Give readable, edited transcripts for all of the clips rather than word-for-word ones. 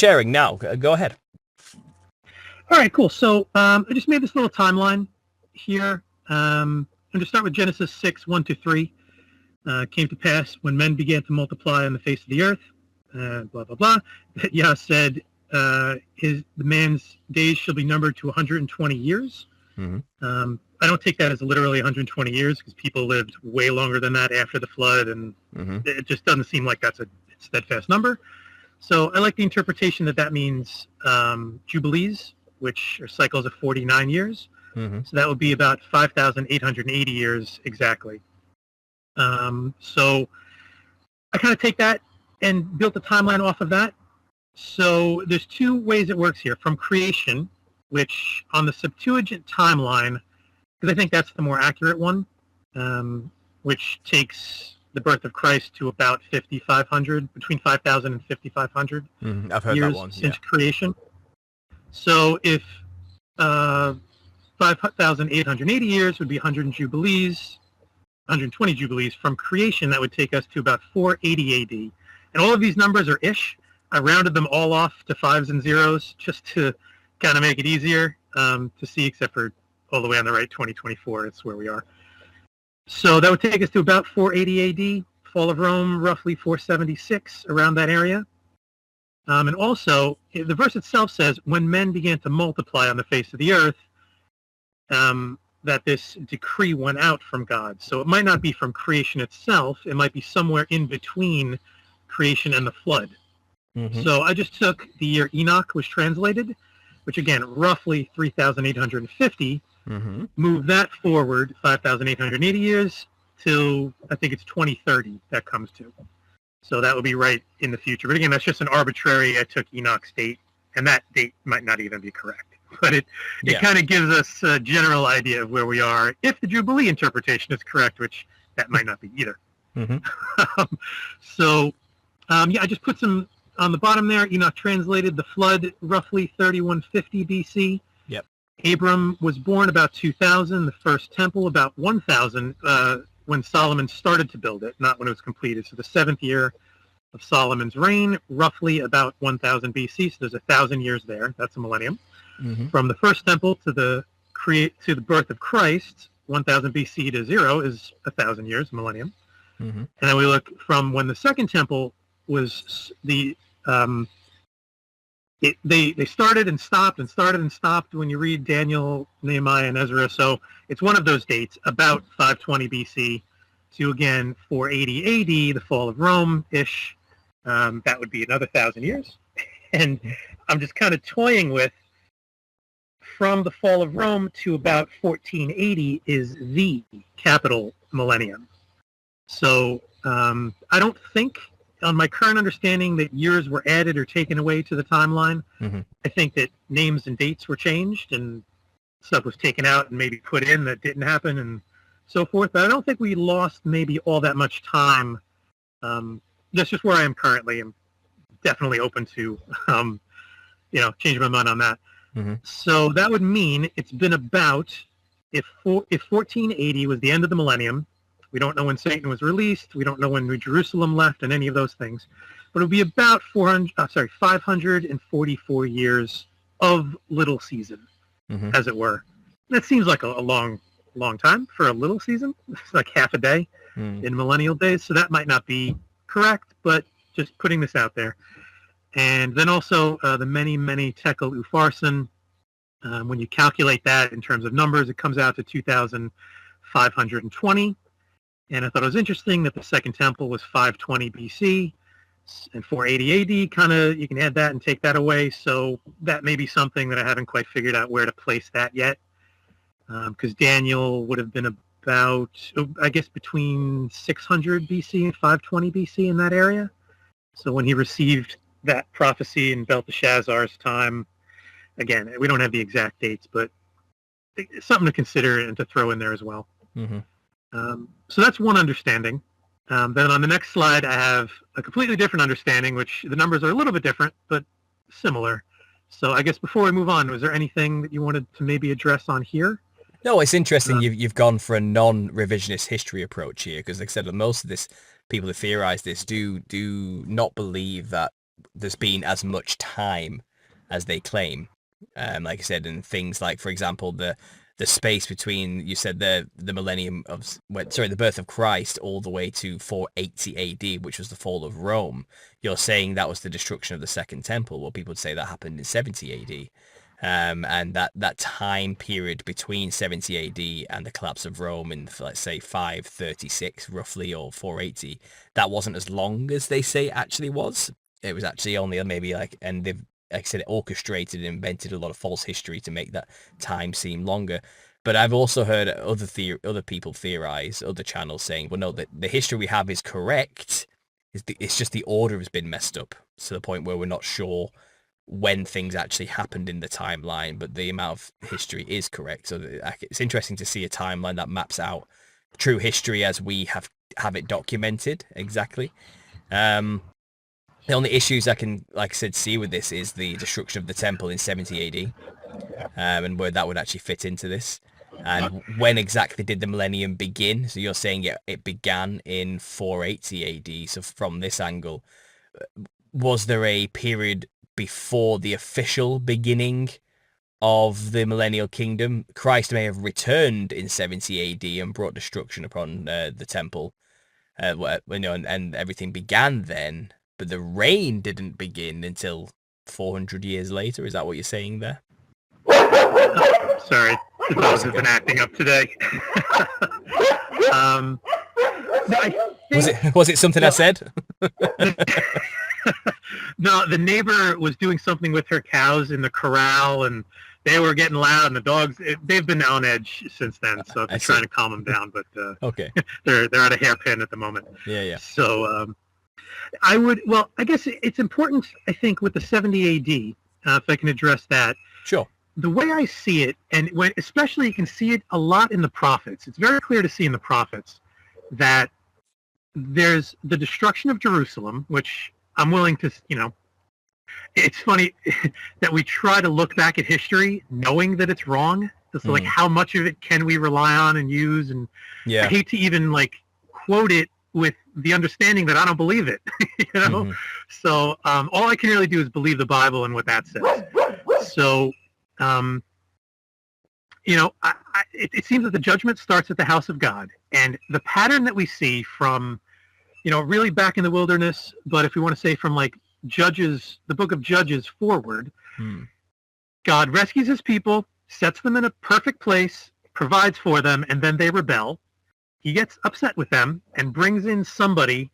sharing now. Go ahead. All right, cool. So I just made this little timeline here. I'm going to start with Genesis 6, 1-3. Came to pass when men began to multiply on the face of the earth, blah, blah, blah, that Yah said, the man's days shall be numbered to 120 years. Mm-hmm. I don't take that as literally 120 years because people lived way longer than that after the flood, and it just doesn't seem like that's a steadfast number. So I like the interpretation that means jubilees, which are cycles of 49 years. Mm-hmm. So that would be about 5,880 years exactly. So I kind of take that and built a timeline off of that. So there's two ways it works here. From creation, which on the Septuagint timeline, because I think that's the more accurate one, which takes the birth of Christ to about 5,500, between 5,000 and 5,500 I've heard years that one, since creation. So if 5,880 years would be 120 jubilees from creation, that would take us to about 480 AD. And all of these numbers are ish. I rounded them all off to fives and zeros just to kind of make it easier to see, except for all the way on the right, 2024. It's where we are. So that would take us to about 480 AD. Fall of Rome, roughly 476, around that area. And also, the verse itself says, when men began to multiply on the face of the earth, that this decree went out from God. So it might not be from creation itself. It might be somewhere in between creation and the flood. Mm-hmm. So I just took the year Enoch was translated, which again, roughly 3,850, moved that forward 5,880 years till I think it's 2030 that comes to. So that would be right in the future. But again, that's just an arbitrary, I took Enoch's date, and that date might not even be correct. But it kind of gives us a general idea of where we are, if the Jubilee interpretation is correct, which that might not be either. Mm-hmm. I just put some on the bottom there. Enoch translated the flood roughly 3150 BC. Yep. Abram was born about 2000, the first temple about 1000 when Solomon started to build it, not when it was completed. So the 7th year of Solomon's reign, roughly about 1000 BC. So there's 1,000 years there. That's a millennium. Mm-hmm. From the first temple to the birth of Christ, 1000 BC to 0 is 1,000 years, millennium. Mm-hmm. And then we look from when the second temple was they started and stopped and started and stopped when you read Daniel, Nehemiah, and Ezra. So it's one of those dates, about 520 BC to, again, 480 AD, the fall of Rome-ish. That would be another 1,000 years. And I'm just kind of toying with, from the fall of Rome to about 1480 is the capital millennium. So I don't think, on my current understanding, that years were added or taken away to the timeline. Mm-hmm. I think that names and dates were changed and stuff was taken out and maybe put in that didn't happen and so forth. But I don't think we lost maybe all that much time. That's just where I am currently. I'm definitely open to, changing my mind on that. Mm-hmm. So that would mean it's been about, if 1480 was the end of the millennium, we don't know when Satan was released, we don't know when New Jerusalem left, and any of those things, but it would be about 544 years of little season, as it were. That seems like a long time for a little season. It's like half a day in millennial days, so that might not be correct, but just putting this out there. And then also the many tekel upharsin. When you calculate that in terms of numbers, it comes out to 2,520. And I thought it was interesting that the second temple was 520 BC and 480 AD. Kind of, you can add that and take that away. So that may be something that I haven't quite figured out where to place that yet. Because Daniel would have been about, I guess, between 600 BC and 520 BC in that area. So when he received that prophecy in Belteshazzar's time, again, we don't have the exact dates, but it's something to consider and to throw in there as well. Mm-hmm. So that's one understanding. Then on the next slide, I have a completely different understanding, which the numbers are a little bit different, but similar. So I guess before we move on, was there anything that you wanted to maybe address on here? No, it's interesting you've gone for a non-revisionist history approach here, because like I said, most of this, people that theorize this do not believe that there's been as much time as they claim. Like I said, and things like, for example, the space between, you said, the millennium of, the birth of Christ all the way to 480 AD, which was the fall of Rome. You're saying that was the destruction of the Second Temple. Well, people would say that happened in 70 AD. And that time period between 70 AD and the collapse of Rome in, let's say, 536 roughly, or 480, that wasn't as long as they say it actually was. It was actually only maybe and they've, like I said, orchestrated and invented a lot of false history to make that time seem longer. But I've also heard other people theorize, other channels saying, well, no, the history we have is correct. It's just the order has been messed up to the point where we're not sure when things actually happened in the timeline, but the amount of history is correct. So it's interesting to see a timeline that maps out true history as we have it documented exactly. The only issues I can, like I said, see with this is the destruction of the temple in 70 AD, and where that would actually fit into this. And when exactly did the millennium begin? So you're saying it began in 480 AD. So from this angle, was there a period before the official beginning of the millennial kingdom? Christ may have returned in 70 AD and brought destruction upon the temple, and everything began then. But the reign didn't begin until 400 years later. Is that what you're saying there? Sorry, the dogs have been acting up today. Was it something I said? No, the neighbor was doing something with her cows in the corral, and they were getting loud, and the dogs, they've been on edge since then, so I've been trying to calm them down, but okay. they're at a hairpin at the moment. Yeah. So I guess it's important, I think, with the 70 AD, if I can address that. Sure. The way I see it, and especially you can see it a lot in the prophets, it's very clear to see in the prophets that there's the destruction of Jerusalem, which I'm willing to, it's funny that we try to look back at history knowing that it's wrong. So like, how much of it can we rely on and use? And I hate to even quote it with the understanding that I don't believe it, So all I can really do is believe the Bible and what that says. So, it seems that the judgment starts at the house of God, and the pattern that we see from, really back in the wilderness, but if we want to say from Judges, the book of Judges forward, God rescues his people, sets them in a perfect place, provides for them, and then they rebel. He gets upset with them and brings in somebody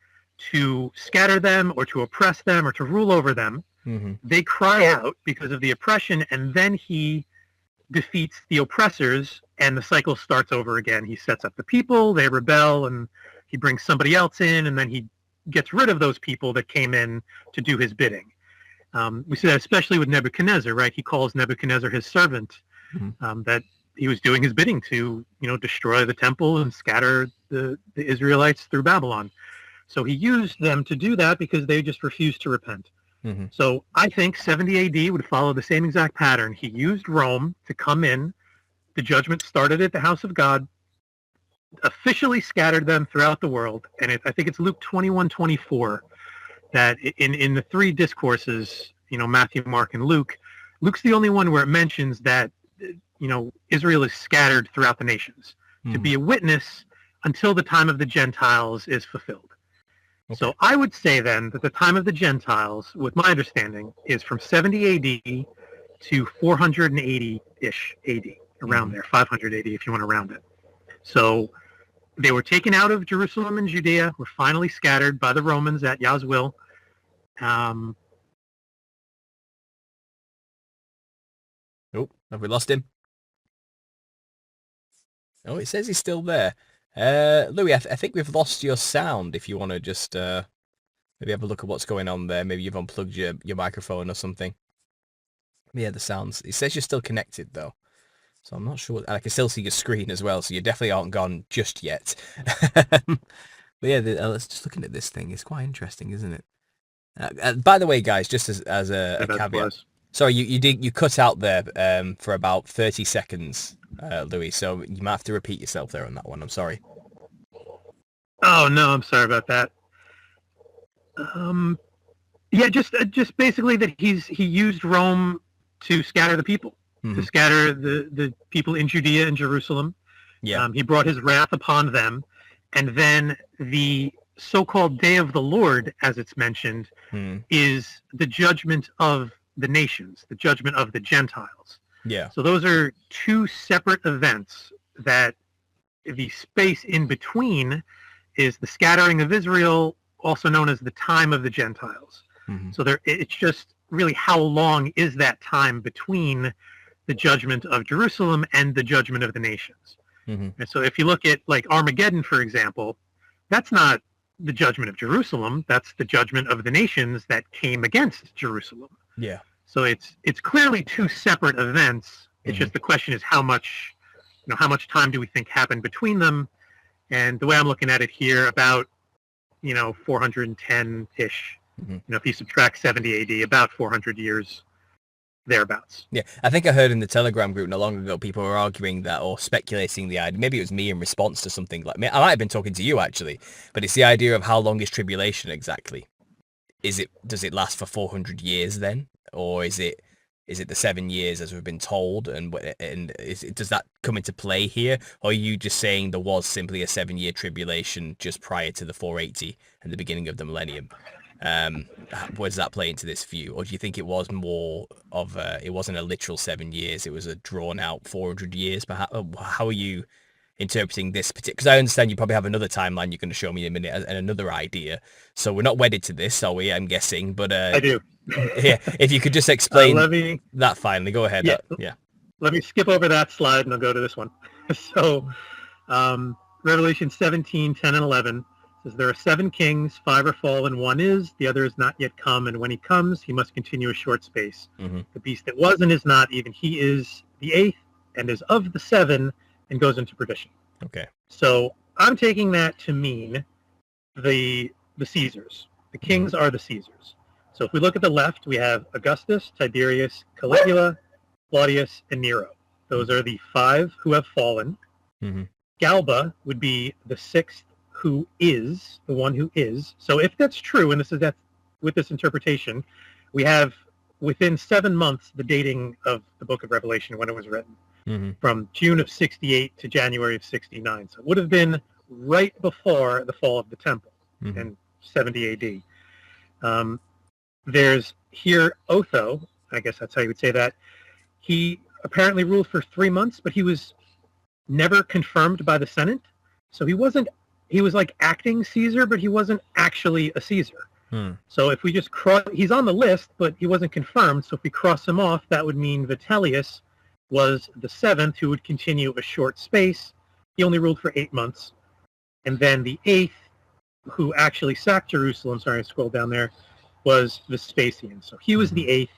to scatter them or to oppress them or to rule over them. They cry out because of the oppression, and then he defeats the oppressors, and the cycle starts over again. He sets up the people, they rebel, and he brings somebody else in, and then he gets rid of those people that came in to do his bidding. We see that especially with Nebuchadnezzar, right? He calls Nebuchadnezzar his servant, that he was doing his bidding to, destroy the temple and scatter the Israelites through Babylon. So he used them to do that because they just refused to repent. So I think 70 AD would follow the same exact pattern. He used Rome to come in. The judgment started at the house of God, officially scattered them throughout the world. And I think it's Luke 21:24 that in the three discourses, Matthew, Mark, and Luke, Luke's the only one where it mentions that, Israel is scattered throughout the nations to be a witness until the time of the Gentiles is fulfilled. Okay. So I would say then that the time of the Gentiles, with my understanding, is from 70 AD to 480-ish AD, around there, 580 if you want to round it. So they were taken out of Jerusalem and Judea, were finally scattered by the Romans at Yah's will. Oh, have we lost him? Oh, it says he's still there. Louis, I think we've lost your sound. If you want to just maybe have a look at what's going on there. Maybe you've unplugged your microphone or something. Yeah, the sounds. It says you're still connected, though. So I'm not sure. I can still see your screen as well, so you definitely aren't gone just yet. But yeah, let's just looking at this thing. It's quite interesting, isn't it? By the way, guys, just as a caveat. Sorry, you cut out there for about 30 seconds, Louis, so you might have to repeat yourself there on that one. I'm sorry. Oh, no, I'm sorry about that. Yeah, just basically that he used Rome to scatter the people, to scatter the people in Judea and Jerusalem. Yeah. He brought his wrath upon them, and then the so-called Day of the Lord, as it's mentioned, is the judgment of the nations, the judgment of the Gentiles. Yeah. So those are two separate events. That the space in between is the scattering of Israel, also known as the time of the Gentiles. So it's just really how long is that time between the judgment of Jerusalem and the judgment of the nations. And so if you look at like Armageddon, for example, that's not the judgment of Jerusalem. That's the judgment of the nations that came against Jerusalem. Yeah. So it's clearly two separate events. It's just the question is how much time do we think happened between them? And the way I'm looking at it here, about 410-ish. If you subtract 70 AD, about 400 years thereabouts. Yeah, I think I heard in the Telegram group not long ago, people were arguing that, or speculating the idea, maybe it was me in response to something like me. I might have been talking to you actually, but it's the idea of how long is tribulation exactly? Does it last for 400 years then? Or is it the 7 years as we've been told? And does that come into play here? Or are you just saying there was simply a 7-year tribulation just prior to the 480 and the beginning of the millennium? Where does that play into this view? Or do you think it was more of it wasn't a literal 7 years, it was a drawn out 400 years perhaps? How are you interpreting this particular? Because I understand you probably have another timeline you're going to show me in a minute and another idea, so we're not wedded to this, are we? I'm guessing, but I do. Yeah, if you could just explain that finally. Go ahead. Yeah. Let me skip over that slide and I'll go to this one. So Revelation 17, 10, and 11 says, there are 7 kings, 5 are fallen, 1 is, the other is not yet come, and when he comes, he must continue a short space. The beast that was and is not, even he is the 8th, and is of the 7, and goes into perdition. Okay. So I'm taking that to mean the Caesars. The kings are the Caesars. So if we look at the left, we have Augustus, Tiberius, Caligula, Claudius, and Nero. Those are the 5 who have fallen. Galba would be the 6th, who is the one who is. So if that's true, and that's with this interpretation, we have within 7 months the dating of the book of Revelation when it was written, from June of 68 to January of 69. So it would have been right before the fall of the temple in 70 AD. There's here Otho, I guess that's how you would say that. He apparently ruled for 3 months, but he was never confirmed by the Senate. So he was like acting Caesar, but he wasn't actually a Caesar. So if we just he's on the list, but he wasn't confirmed. So if we cross him off, that would mean Vitellius was the 7th, who would continue a short space. He only ruled for 8 months. And then the 8th, who actually sacked Jerusalem, sorry, I scrolled down there, was Vespasian. So he was the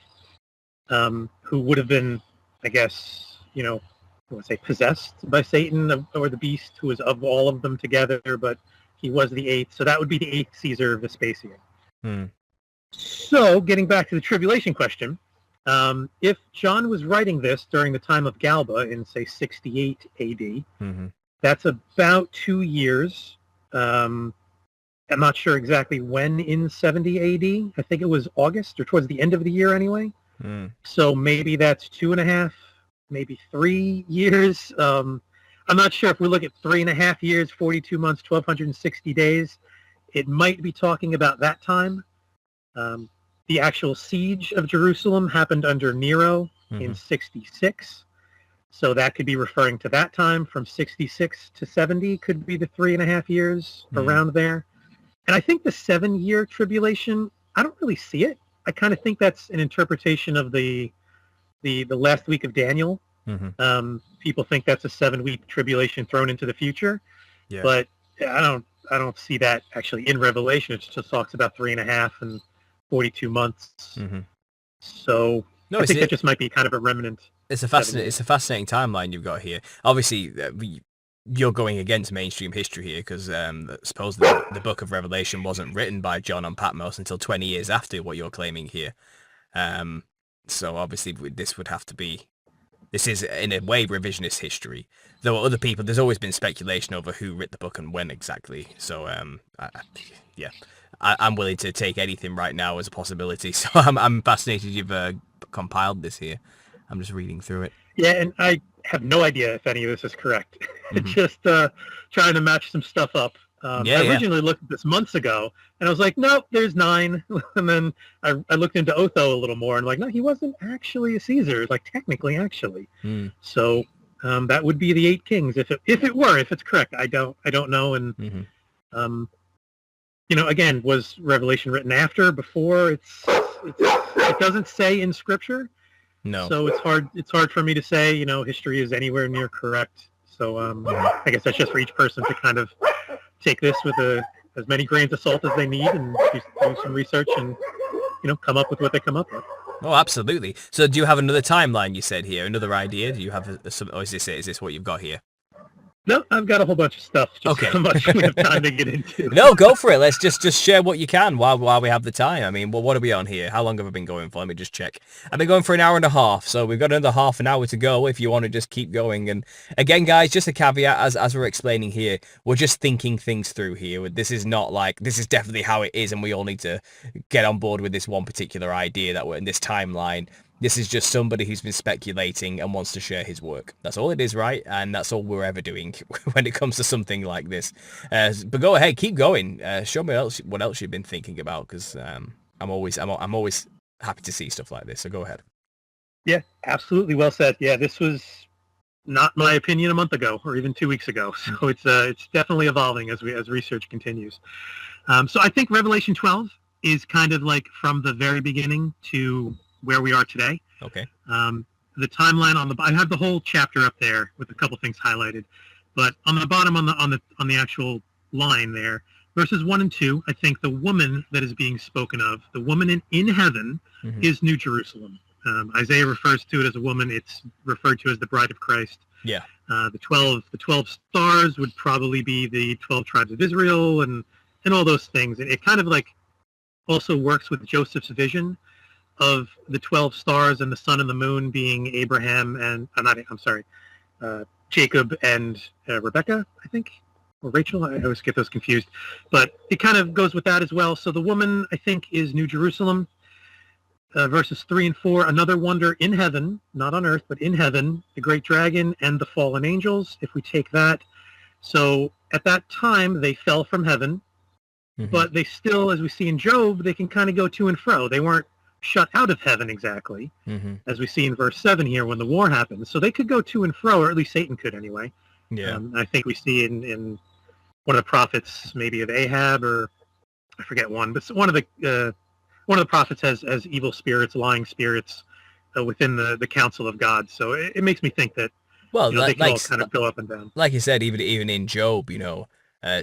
8th, who would have been, I guess, I want to say possessed by Satan or the beast, who was of all of them together, but he was the 8th. So that would be the 8th Caesar, Vespasian. So getting back to the tribulation question, if John was writing this during the time of Galba in, say, 68 AD, that's about 2 years. I'm not sure exactly when in 70 AD. I think it was August or towards the end of the year anyway. So maybe that's 2.5, maybe 3 years. I'm not sure if we look at 3.5 years, 42 months, 1,260 days. It might be talking about that time. The actual siege of Jerusalem happened under Nero in 66. So that could be referring to that time. From 66 to 70 could be the 3.5 years around there. And I think the 7-year tribulation, I don't really see it. I kind of think that's an interpretation of the last week of Daniel. People think that's a 7-week tribulation thrown into the future. Yeah. But I don't see that actually in Revelation. It just talks about 3.5 and 42 months. So no, I think that just might be kind of a remnant. It's a fascinating timeline you've got here. Obviously, you're going against mainstream history here, because supposedly the book of Revelation wasn't written by John on Patmos until 20 years after what you're claiming here. So obviously this would have to be, this is in a way revisionist history. Though other people, there's always been speculation over who wrote the book and when exactly. So yeah, I'm willing to take anything right now as a possibility. So I'm fascinated you've compiled this here. I'm just reading through it. Yeah, and I have no idea if any of this is correct. Mm-hmm. Just trying to match some stuff up. Yeah, I yeah. originally looked at this months ago, and I was like, nope, there's 9. And then I looked into Otho a little more, and like, no, he wasn't actually a Caesar, like technically, actually. Mm. So that would be the 8 kings if it's correct. I don't know, and Mm-hmm. Again, was Revelation written after, before? It doesn't say in Scripture. No. So it's hard for me to say, history is anywhere near correct. So I guess that's just for each person to kind of take this with as many grains of salt as they need and do some research and, come up with what they come up with. Oh, absolutely. So do you have another timeline you said here? Another idea? Do you have or is this what you've got here? No, I've got a whole bunch of stuff. Just Okay. so much we have time to get into. No, go for it. Let's just share what you can while we have the time. I mean, well, what are we on here? How long have I been going for? Let me just check. I've been going for an hour and a half, so we've got another half an hour to go if you want to just keep going. And again, guys, just a caveat as we're explaining here, we're just thinking things through here. This is not like, this is definitely how it is, and we all need to get on board with this one particular idea that we're in this timeline. This is just somebody who's been speculating and wants to share his work. That's all it is, right? And that's all we're ever doing when it comes to something like this. But go ahead, keep going. Show me what else you've been thinking about, because I'm always happy to see stuff like this. So go ahead. Yeah, absolutely. Well said. Yeah, this was not my opinion a month ago or even 2 weeks ago. So it's definitely evolving as research continues. So I think Revelation 12 is kind of like from the very beginning to where we are today. Okay. The timeline I have the whole chapter up there with a couple things highlighted, but on the bottom on the actual line there, verses 1 and 2, I think the woman that is being spoken of, the woman in heaven, is New Jerusalem. Isaiah refers to it as a woman. It's referred to as the bride of Christ. Yeah. The 12 stars would probably be the 12 tribes of Israel and all those things. It kind of like also works with Joseph's vision of the 12 stars and the sun and the moon being Abraham and Jacob and Rebecca, I think, or Rachel. I always get those confused, but it kind of goes with that as well. So the woman, I think, is New Jerusalem. Verses 3 and 4, another wonder in heaven, not on earth, but in heaven, the great dragon and the fallen angels. If we take that, so at that time they fell from heaven, but they still, as we see in Job, they can kind of go to and fro. They weren't shut out of heaven exactly, as we see in verse 7 here when the war happens. So they could go to and fro, or at least Satan could anyway. Yeah. I think we see in one of the prophets, maybe of Ahab, or I forget one, but one of the prophets has evil spirits, lying spirits within the council of God. So it makes me think that they can all kind of go up and down. Like you said, even in Job,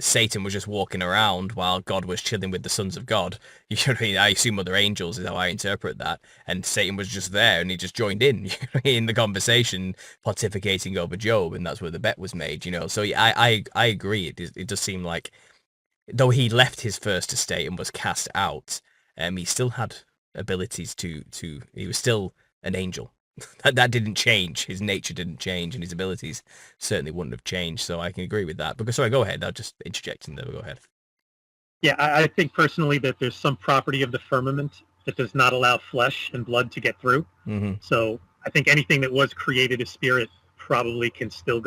Satan was just walking around while God was chilling with the sons of God. You know what I mean? I assume other angels is how I interpret that. And Satan was just there and he just joined in the conversation, pontificating over Job, and that's where the bet was made, So I agree. It does seem like, though he left his first estate and was cast out, he still had abilities he was still an angel. That didn't change. His nature didn't change, and his abilities certainly wouldn't have changed. So I can agree with that. But sorry, go ahead. I'll just interject in there. Go ahead. Yeah, I think personally that there's some property of the firmament that does not allow flesh and blood to get through. So I think anything that was created as spirit probably can still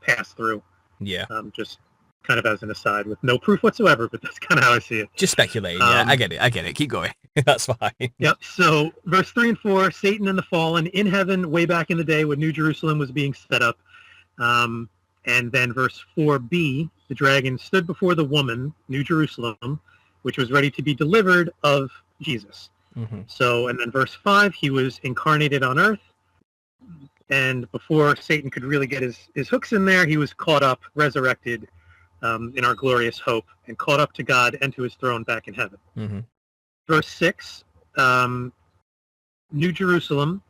pass through. Yeah. Just kind of as an aside with no proof whatsoever, but that's kind of how I see it. Just speculating. Yeah, I get it. Keep going. That's fine. Yep. So verse 3 and 4, Satan and the fallen in heaven way back in the day when New Jerusalem was being set up. And then verse 4b, the dragon stood before the woman, New Jerusalem, which was ready to be delivered of Jesus. So, and then verse 5, he was incarnated on earth. And before Satan could really get his hooks in there, he was caught up, resurrected, in our glorious hope, and caught up to God and to his throne back in heaven. Verse 6, New Jerusalem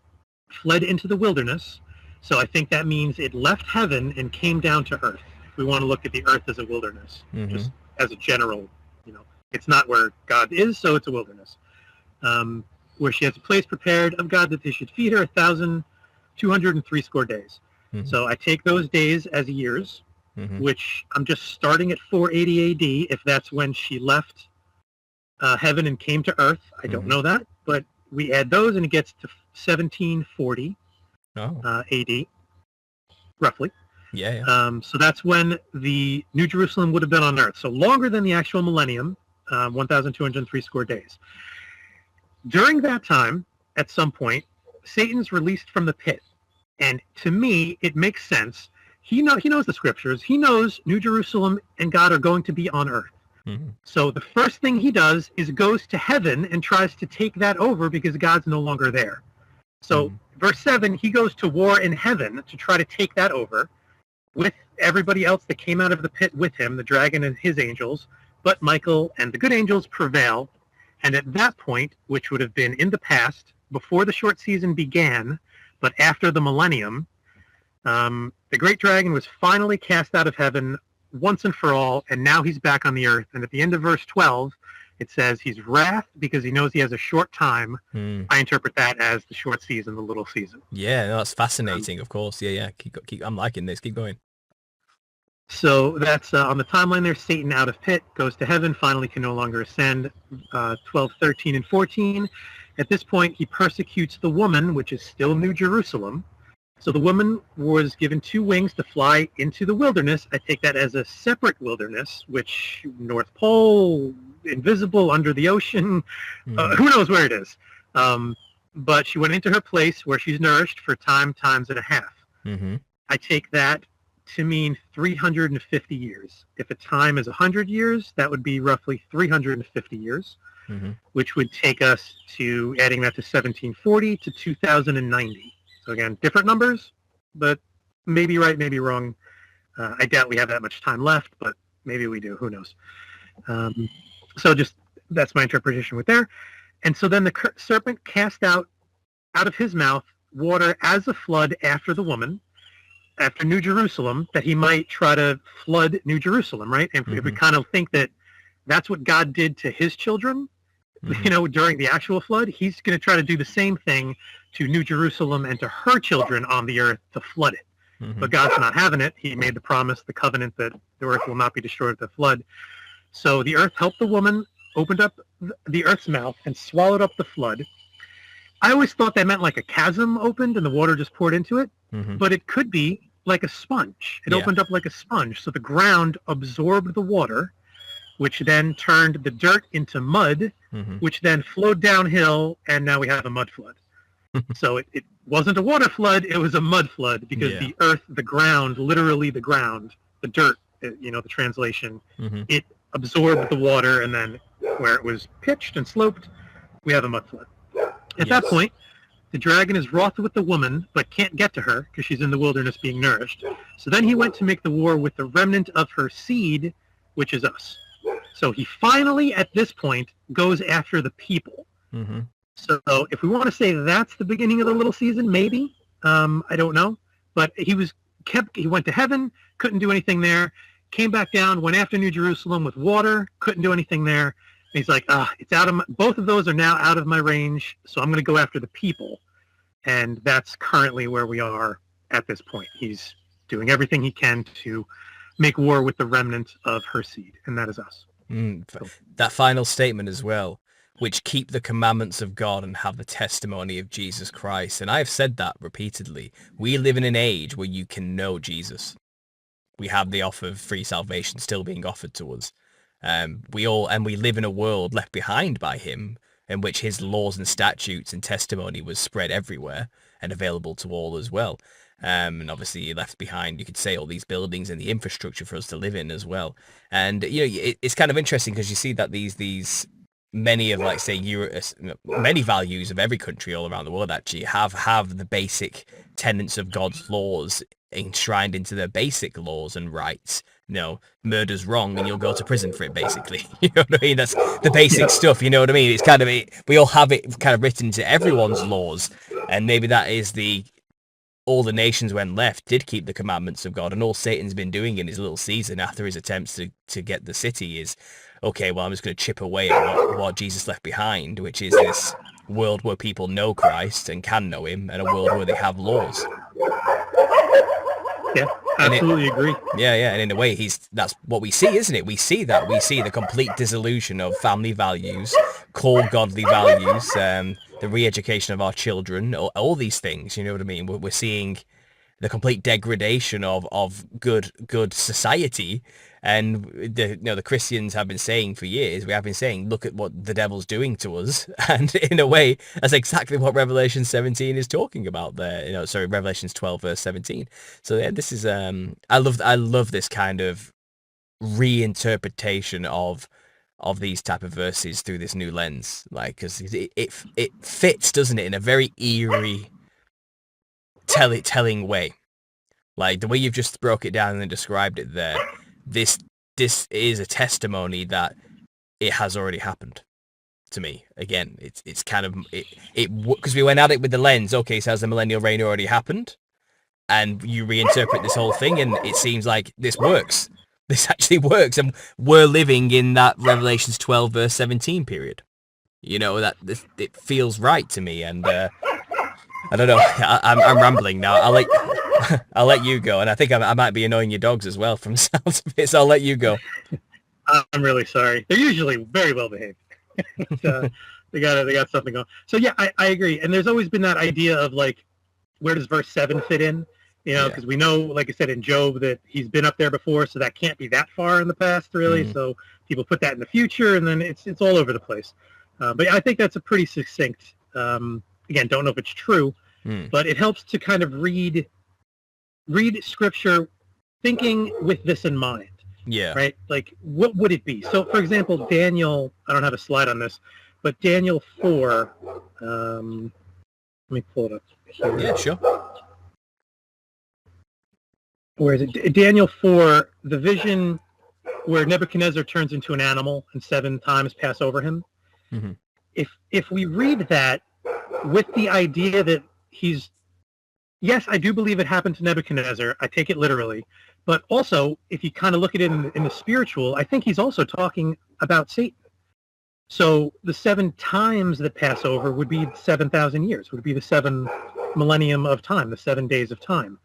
fled into the wilderness. So I think that means it left heaven and came down to earth. If we want to look at the earth as a wilderness, just as a general, it's not where God is, so it's a wilderness. Where she has a place prepared of God that they should feed her 1,203 score days. So I take those days as years, which I'm just starting at 480 AD, if that's when she left heaven and came to earth. I don't know that, but we add those and it gets to 1740 AD, roughly. Yeah. So that's when the New Jerusalem would have been on earth. So longer than the actual millennium, 1,203 score days. During that time, at some point, Satan's released from the pit. And to me, it makes sense. He knows the scriptures. He knows New Jerusalem and God are going to be on earth. So the first thing he does is goes to heaven and tries to take that over because God's no longer there. So verse 7, he goes to war in heaven to try to take that over with everybody else that came out of the pit with him, the dragon and his angels. But Michael and the good angels prevail. And at that point, which would have been in the past, before the short season began, but after the millennium, the great dragon was finally cast out of heaven once and for all, and now he's back on the earth. And at the end of verse 12, it says he's wrath because he knows he has a short time. I interpret that as the short season, the little season. Yeah, no, that's fascinating, of course. Yeah. Keep, I'm liking this. Keep going. So that's on the timeline there. Satan out of pit, goes to heaven, finally can no longer ascend. 12, 13, and 14. At this point, he persecutes the woman, which is still New Jerusalem. So the woman was given 2 wings to fly into the wilderness. I take that as a separate wilderness, which North Pole, invisible, under the ocean, who knows where it is. But she went into her place where she's nourished for times and a half. I take that to mean 350 years. If a time is 100 years, that would be roughly 350 years, which would take us to, adding that to 1740, to 2090. So again, different numbers, but maybe right, maybe wrong. I doubt we have that much time left, but maybe we do. Who knows? So just, that's my interpretation with there. And so then the serpent cast out of his mouth water as a flood after the woman, after New Jerusalem, that he might try to flood New Jerusalem, right? And if we kind of think that that's what God did to his children, during the actual flood, he's going to try to do the same thing to New Jerusalem and to her children on the earth to flood it. But God's not having it. He made the promise, the covenant, that the earth will not be destroyed with the flood. So the earth helped the woman, opened up the earth's mouth and swallowed up the flood. I always thought that meant like a chasm opened and the water just poured into it, but it could be like a sponge. It opened up like a sponge. So the ground absorbed the water, which then turned the dirt into mud, which then flowed downhill, and now we have a mud flood. So it wasn't a water flood, it was a mud flood, because the earth, the ground, literally the ground, the dirt, the translation, it absorbed the water, and then where it was pitched and sloped, we have a mud flood. At that point, the dragon is wroth with the woman, but can't get to her because she's in the wilderness being nourished. So then he went to make the war with the remnant of her seed, which is us. So he finally, at this point, goes after the people. So if we want to say that's the beginning of the little season, maybe, I don't know. But he went to heaven, couldn't do anything there, came back down, went after New Jerusalem with water, couldn't do anything there. And he's like, it's out of both of those are now out of my range, so I'm going to go after the people. And that's currently where we are at this point. He's doing everything he can to make war with the remnant of her seed, and that is us. That final statement as well, which keep the commandments of God and have the testimony of Jesus Christ. And I've said that repeatedly. We live in an age where you can know Jesus. We have the offer of free salvation still being offered to us. We live in a world left behind by him, in which his laws and statutes and testimony was spread everywhere and available to all as well. And obviously he left behind, you could say, all these buildings and the infrastructure for us to live in as well. And it's kind of interesting because you see that these many of, like, say, many values of every country all around the world actually have the basic tenets of God's laws enshrined into their basic laws and rights. Murder's wrong and you'll go to prison for it, basically. You know what I mean? That's the basic stuff, you know what I mean? It's kind of, we all have it kind of written into everyone's laws, and maybe that is all the nations when left did keep the commandments of God, and all Satan's been doing in his little season after his attempts to get the city is, okay, well, I'm just going to chip away at what Jesus left behind, which is this world where people know Christ and can know him, and a world where they have laws. Yeah, Absolutely agree. Yeah, and in a way, that's what we see, isn't it? We see the complete dissolution of family values, core godly values, the re-education of our children, all these things. You know what I mean? We're seeing the complete degradation of good society, and the Christians have been saying for years. We have been saying, look at what the devil's doing to us, and in a way, that's exactly what Revelation 17 is talking about there. Sorry, Revelations 12 verse 17. So yeah, this is I love this kind of reinterpretation of these type of verses through this new lens, like, because it fits, doesn't it, in a very eerie telling way. Like the way you've just broke it down and described it there, this is a testimony that it has already happened to me. Again, it's kind of because we went at it with the lens. Okay, so has the millennial reign already happened? And you reinterpret this whole thing, and it seems like this works. This actually works, and we're living in that Revelations 12 verse 17 period. That it feels right to me, and I don't know. I'm rambling now. I'll let you go, and I think I might be annoying your dogs as well from the sounds of it. So I'll let you go. I'm really sorry. They're usually very well behaved. They got something going. So yeah, I agree. And there's always been that idea of like, where does verse 7 fit in? Because we know, like I said in Job, that he's been up there before, so that can't be that far in the past, really. Mm-hmm. So people put that in the future, and then it's all over the place. But I think that's a pretty succinct. Again, don't know if it's true, but it helps to kind of read scripture thinking with this in mind. Yeah. Right? Like, what would it be? So, for example, Daniel, I don't have a slide on this, but Daniel 4, let me pull it up here. Yeah, sure. Where is it? Daniel 4, the vision where Nebuchadnezzar turns into an animal and 7 times pass over him. Mm-hmm. If we read that with the idea that yes, I do believe it happened to Nebuchadnezzar. I take it literally. But also, if you kind of look at it in the spiritual, I think he's also talking about Satan. So the 7 times that pass over would be 7,000 years, would be the 7 millennium of time, the 7 days of time.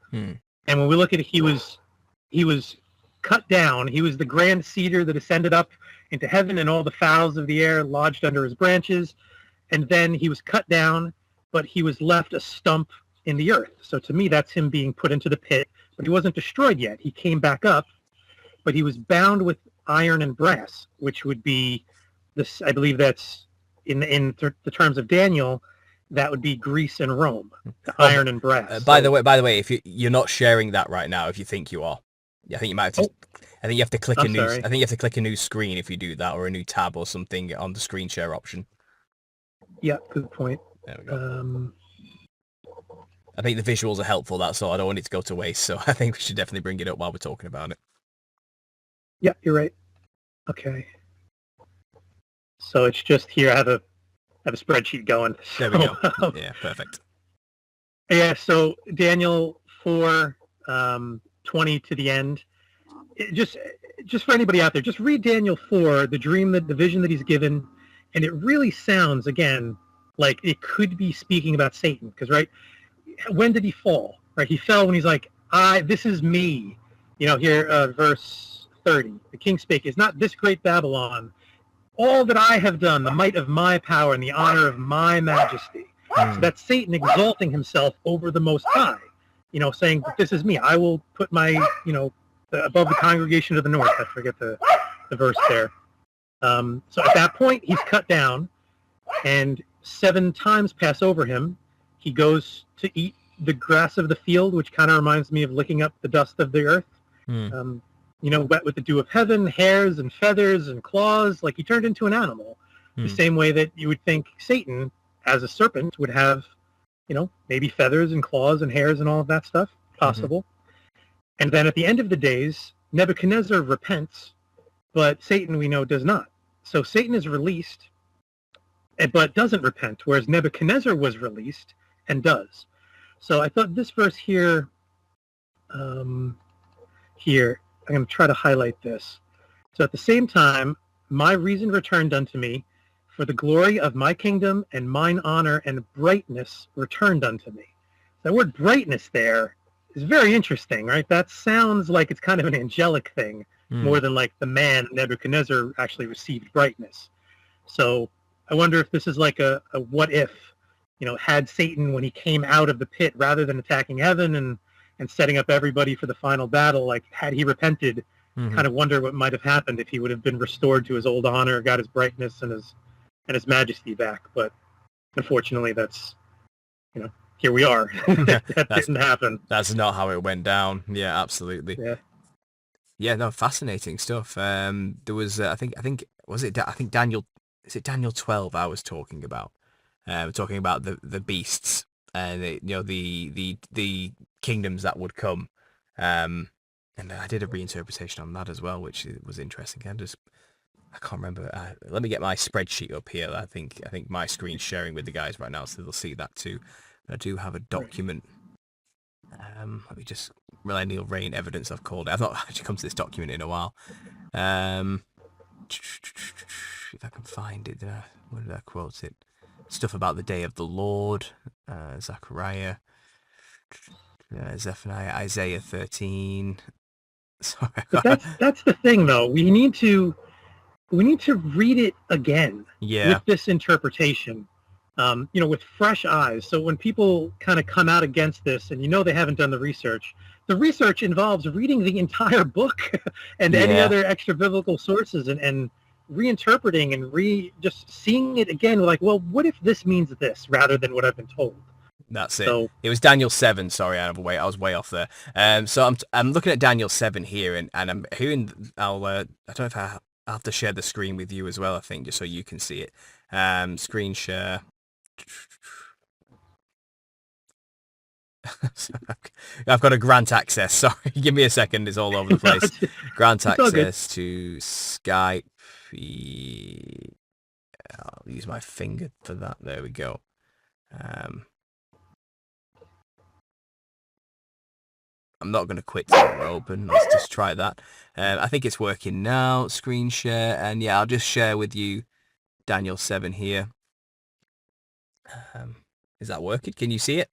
And when we look at it, he was cut down. He was the grand cedar that ascended up into heaven, and all the fowls of the air lodged under his branches. And then he was cut down, but he was left a stump in the earth. So to me, that's him being put into the pit, but he wasn't destroyed yet. He came back up, but he was bound with iron and brass, which would be this. I believe that's in the terms of Daniel, that would be Greece and Rome, the iron and brass. By the way, if you're not sharing that right now, if you think you are, I think you might have to. I think you have to click a new. I think you have to click a new screen if you do that, or a new tab or something on the screen share option. Yeah, good point. There we go. I think the visuals are helpful. That's all. I don't want it to go to waste, so I think we should definitely bring it up while we're talking about it. Yeah, you're right. Okay. So it's just here. I have a spreadsheet going. There we go. Yeah, perfect. Yeah. So Daniel 4, 20 to the end. Just for anybody out there, just read Daniel 4, the vision that he's given, and it really sounds again like it could be speaking about Satan. Because right. When did he fall? Right, he fell when he's like, this is me. Here, verse 30. The king spake, is not this great Babylon all that I have done, the might of my power and the honor of my majesty? So that's Satan exalting himself over the Most High, saying, this is me. I will put my, above the congregation of the north. I forget the verse there. So at that point, he's cut down, and 7 times pass over him. He goes to eat the grass of the field, which kind of reminds me of licking up the dust of the earth. Wet with the dew of heaven, hairs and feathers and claws. Like he turned into an animal. The same way that you would think Satan, as a serpent, would have, maybe feathers and claws and hairs and all of that stuff. Possible. And then at the end of the days, Nebuchadnezzar repents, but Satan, we know, does not. So Satan is released, but doesn't repent, whereas Nebuchadnezzar was released and does. So I thought this verse here, I'm going to try to highlight this. So at the same time, my reason returned unto me, for the glory of my kingdom and mine honor and brightness returned unto me. That word brightness there is very interesting, right? That sounds like it's kind of an angelic thing more than like the man Nebuchadnezzar actually received brightness. So I wonder if this is like a what if, had Satan, when he came out of the pit, rather than attacking heaven and setting up everybody for the final battle, like had he repented, kind of wonder what might have happened if he would have been restored to his old honor, got his brightness and his majesty back. But unfortunately, that's, here we are. That didn't happen. That's not how it went down. Yeah, absolutely. Yeah. Yeah, no, fascinating stuff. There was, I think, was it? I think Daniel. Is it Daniel 12? I was talking about. Talking about the beasts and the kingdoms that would come. And I did a reinterpretation on that as well, which was interesting. I can't remember. Let me get my spreadsheet up here. I think my screen's sharing with the guys right now, so they'll see that too. I do have a document. Let me just Millennial Reign evidence. I've called it. I've not actually come to this document in a while. If I can find it, where did I quote it? Stuff about the day of the Lord, Zechariah, Zephaniah, Isaiah 13. Sorry, but that's the thing, though. We need to read it again with this interpretation. With fresh eyes. So when people kind of come out against this and they haven't done the research involves reading the entire book and any other extra biblical sources and reinterpreting and just seeing it again, like, well, what if this means this rather than what I've been told? That's it. So, it was Daniel 7. Sorry, I was way off there. So I'm looking at Daniel 7 here, and I'm hearing. I don't know if I'll have to share the screen with you as well. I think just so you can see it. Screen share. I've got a grant access. Sorry, give me a second. It's all over the place. Grant access to Skype. I'll use my finger for that. There we go. I'm not going to quit till we're open. Let's just try that. I think it's working now. Screen share, and yeah, I'll just share with you Daniel 7 here. Is that working? Can you see it?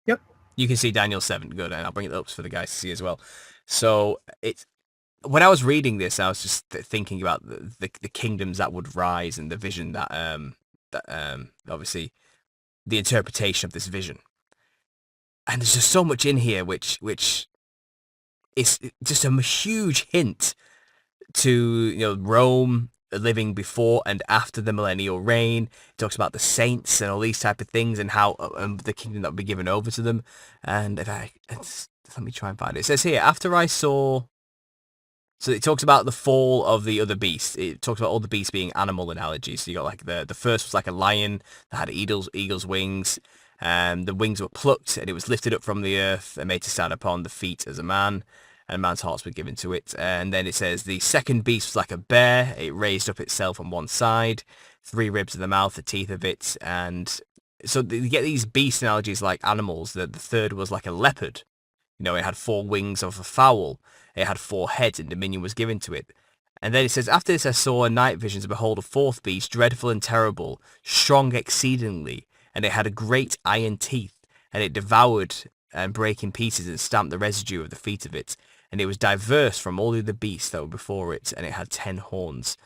Yep. You can see Daniel 7. Good, and I'll bring it up for the guys to see as well. So when I was reading this, I was just thinking about the kingdoms that would rise and the vision that obviously the interpretation of this vision. And there's just so much in here which is just a huge hint to Rome living before and after the millennial reign. It talks about the saints and all these type of things and how the kingdom that would be given over to them. And let me try and find it. It says here, after I saw. So it talks about the fall of the other beasts. It talks about all the beasts being animal analogies. So you got like the first was like a lion that had eagle's wings. The wings were plucked and it was lifted up from the earth and made to stand upon the feet as a man, and man's hearts were given to it. And then it says the second beast was like a bear. It raised up itself on one side, 3 ribs of the mouth, the teeth of it. And so you get these beast analogies like animals. The third was like a leopard. It had 4 wings of a fowl. It had 4 heads and dominion was given to it. And then it says, after this I saw in night visions, behold, a 4th beast, dreadful and terrible, strong exceedingly. And it had a great iron teeth, and it devoured and brake in pieces and stamped the residue of the feet of it. And it was diverse from all the other beasts that were before it, and it had 10 horns.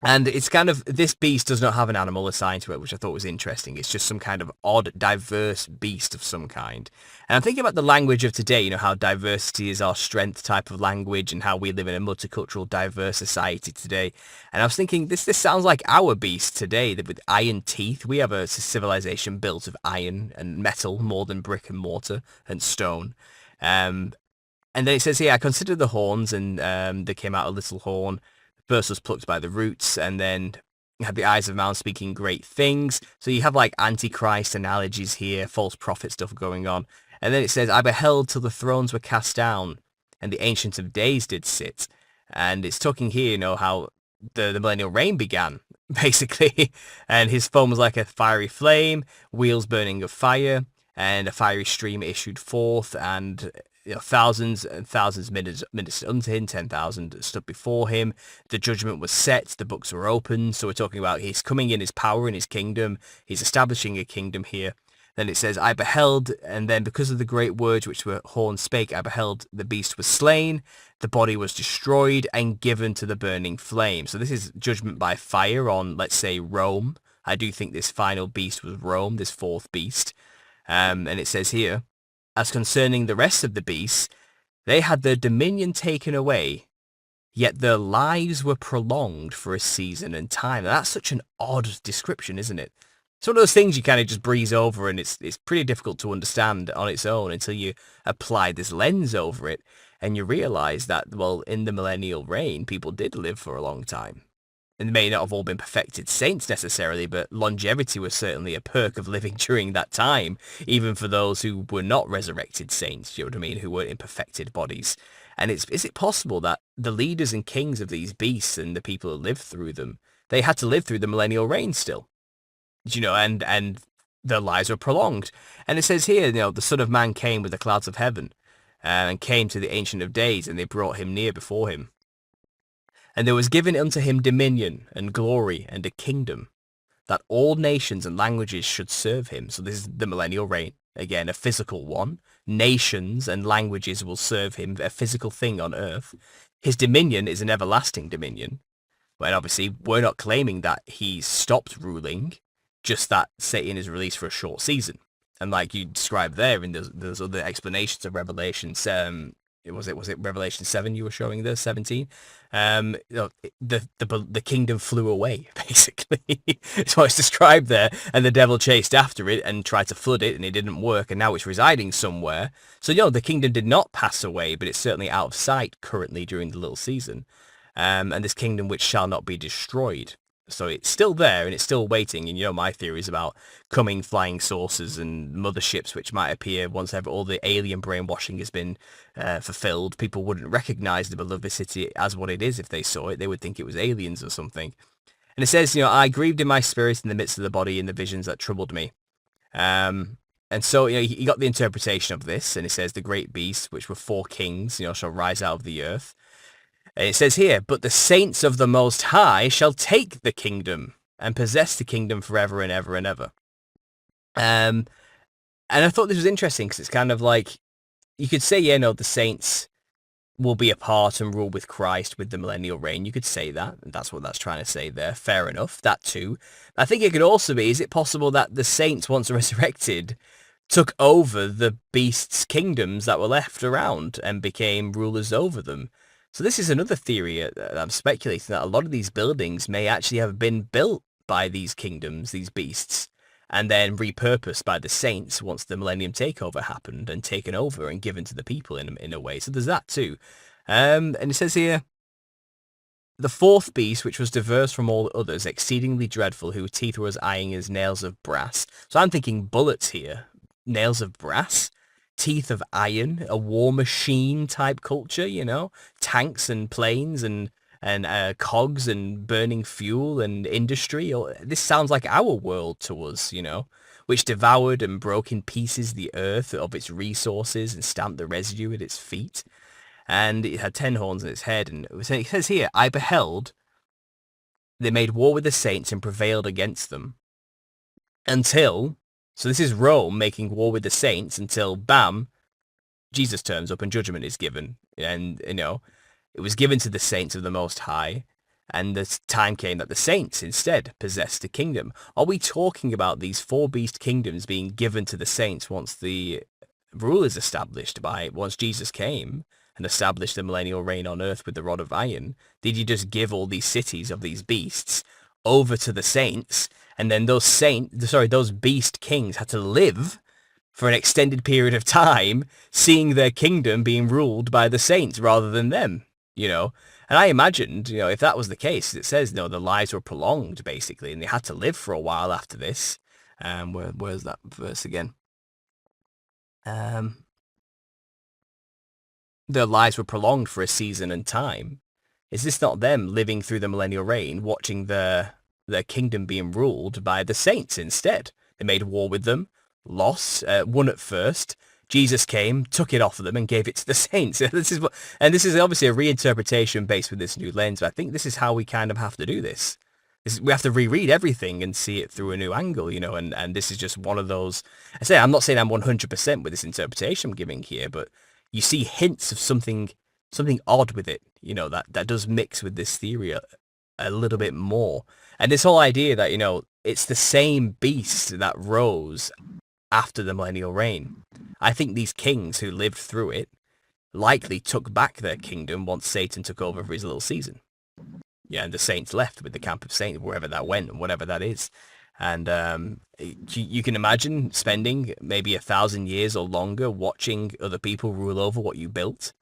And it's kind of, this beast does not have an animal assigned to it, which I thought was interesting. It's just some kind of odd, diverse beast of some kind. And I'm thinking about the language of today, how diversity is our strength type of language and how we live in a multicultural, diverse society today. And I was thinking, this sounds like our beast today, that with iron teeth. We have a civilization built of iron and metal more than brick and mortar and stone. And then it says here, I considered the horns, and there came out a little horn. First was plucked by the roots, and then you have the eyes of man speaking great things. So you have like antichrist analogies here, false prophet stuff going on. And then it says, I beheld till the thrones were cast down, and the ancients of days did sit. And it's talking here, how the millennial reign began, basically. And his foam was like a fiery flame, wheels burning of fire, and a fiery stream issued forth, and thousands and thousands ministered unto him, 10,000 stood before him. The judgment was set, the books were opened. So we're talking about he's coming in his power in his kingdom. He's establishing a kingdom here. Then it says, I beheld, and then because of the great words which the horn spake, I beheld the beast was slain, the body was destroyed, and given to the burning flame. So this is judgment by fire on, let's say, Rome. I do think this final beast was Rome, this fourth beast. And it says here, as concerning the rest of the beasts, they had their dominion taken away, yet their lives were prolonged for a season and time. Now, that's such an odd description, isn't it? It's one of those things you kind of just breeze over, and it's pretty difficult to understand on its own until you apply this lens over it, and you realize that, well, in the millennial reign, people did live for a long time. And they may not have all been perfected saints necessarily, but longevity was certainly a perk of living during that time, even for those who were not resurrected saints, you know what I mean, who weren't in perfected bodies. And is it possible that the leaders and kings of these beasts and the people who lived through them, they had to live through the millennial reign still? You know, and their lives were prolonged. And it says here, you know, the Son of Man came with the clouds of heaven, and came to the Ancient of Days, and they brought him near before him. And there was given unto him dominion and glory and a kingdom, that all nations and languages should serve him. So this is the millennial reign, again, a physical one. Nations and languages will serve him, a physical thing on earth. His dominion is an everlasting dominion. Well, obviously, we're not claiming that he's stopped ruling, just that Satan is released for a short season. And like you described there, and there's other explanations of Revelation. Was it Revelation 7 you were showing there, 17? You know, the kingdom flew away, basically. It's what it's described there. And the devil chased after it and tried to flood it, and it didn't work, and now it's residing somewhere. So, you know, the kingdom did not pass away, but it's certainly out of sight currently during the little season. And this kingdom which shall not be destroyed. So it's still there, and it's still waiting. And, you know, my theories about coming flying saucers and motherships which might appear once ever all the alien brainwashing has been fulfilled. People wouldn't recognize the beloved city as what it is if they saw it. They would think it was aliens or something. And it says, you know, I grieved in my spirit in the midst of the body in the visions that troubled me. And so, you know, he got the interpretation of this, and it says the great beasts, which were 4 kings, you know, shall rise out of the earth. And it says here, but the saints of the Most High shall take the kingdom and possess the kingdom forever and ever and ever. And I thought this was interesting because it's kind of like, you could say, yeah, no, the saints will be apart and rule with Christ with the millennial reign. You could say that, and that's what that's trying to say there. Fair enough, that too. I think it could also be, is it possible that the saints, once resurrected, took over the beasts' kingdoms that were left around and became rulers over them? So this is another theory that I'm speculating, that a lot of these buildings may actually have been built by these kingdoms, these beasts, and then repurposed by the saints once the Millennium Takeover happened and taken over and given to the people in a way. So there's that too. And it says here, the 4th beast, which was diverse from all others, exceedingly dreadful, whose teeth were as iron as nails of brass. So I'm thinking bullets here, nails of brass. Teeth of iron, a war machine type culture, you know, tanks and planes and cogs and burning fuel and industry. This sounds like our world to us, you know, which devoured and broke in pieces the earth of its resources and stamped the residue at its feet. And it had 10 horns in its head. And it says here, I beheld, they made war with the saints and prevailed against them until... So this is Rome making war with the saints until, bam, Jesus turns up and judgment is given. And, you know, it was given to the saints of the Most High, and the time came that the saints instead possessed the kingdom. Are we talking about these 4 beast kingdoms being given to the saints once the rule is established once Jesus came and established the millennial reign on earth with the rod of iron? Did you just give all these cities of these beasts over to the saints, and then those beast kings had to live for an extended period of time, seeing their kingdom being ruled by the saints rather than them, you know? And I imagined, you know, if that was the case, it says, you know, the lives were prolonged, basically, and they had to live for a while after this. Where's that verse again? Their lives were prolonged for a season and time. Is this not them living through the millennial reign, watching their kingdom being ruled by the saints instead? They made war with them, lost, won at first. Jesus came, took it off of them, and gave it to the saints. This is obviously a reinterpretation based with this new lens, but I think this is how we kind of have to do this. we have to reread everything and see it through a new angle, and this is just one of those. I'm not saying I'm 100% with this interpretation I'm giving here, but you see hints of something odd with it, that does mix with this theory a little bit more. And this whole idea that, it's the same beast that rose after the millennial reign. I think these kings who lived through it likely took back their kingdom once Satan took over for his little season. Yeah, and the saints left with the camp of saints, wherever that went, whatever that is. And you can imagine spending maybe 1,000 years or longer watching other people rule over what you built.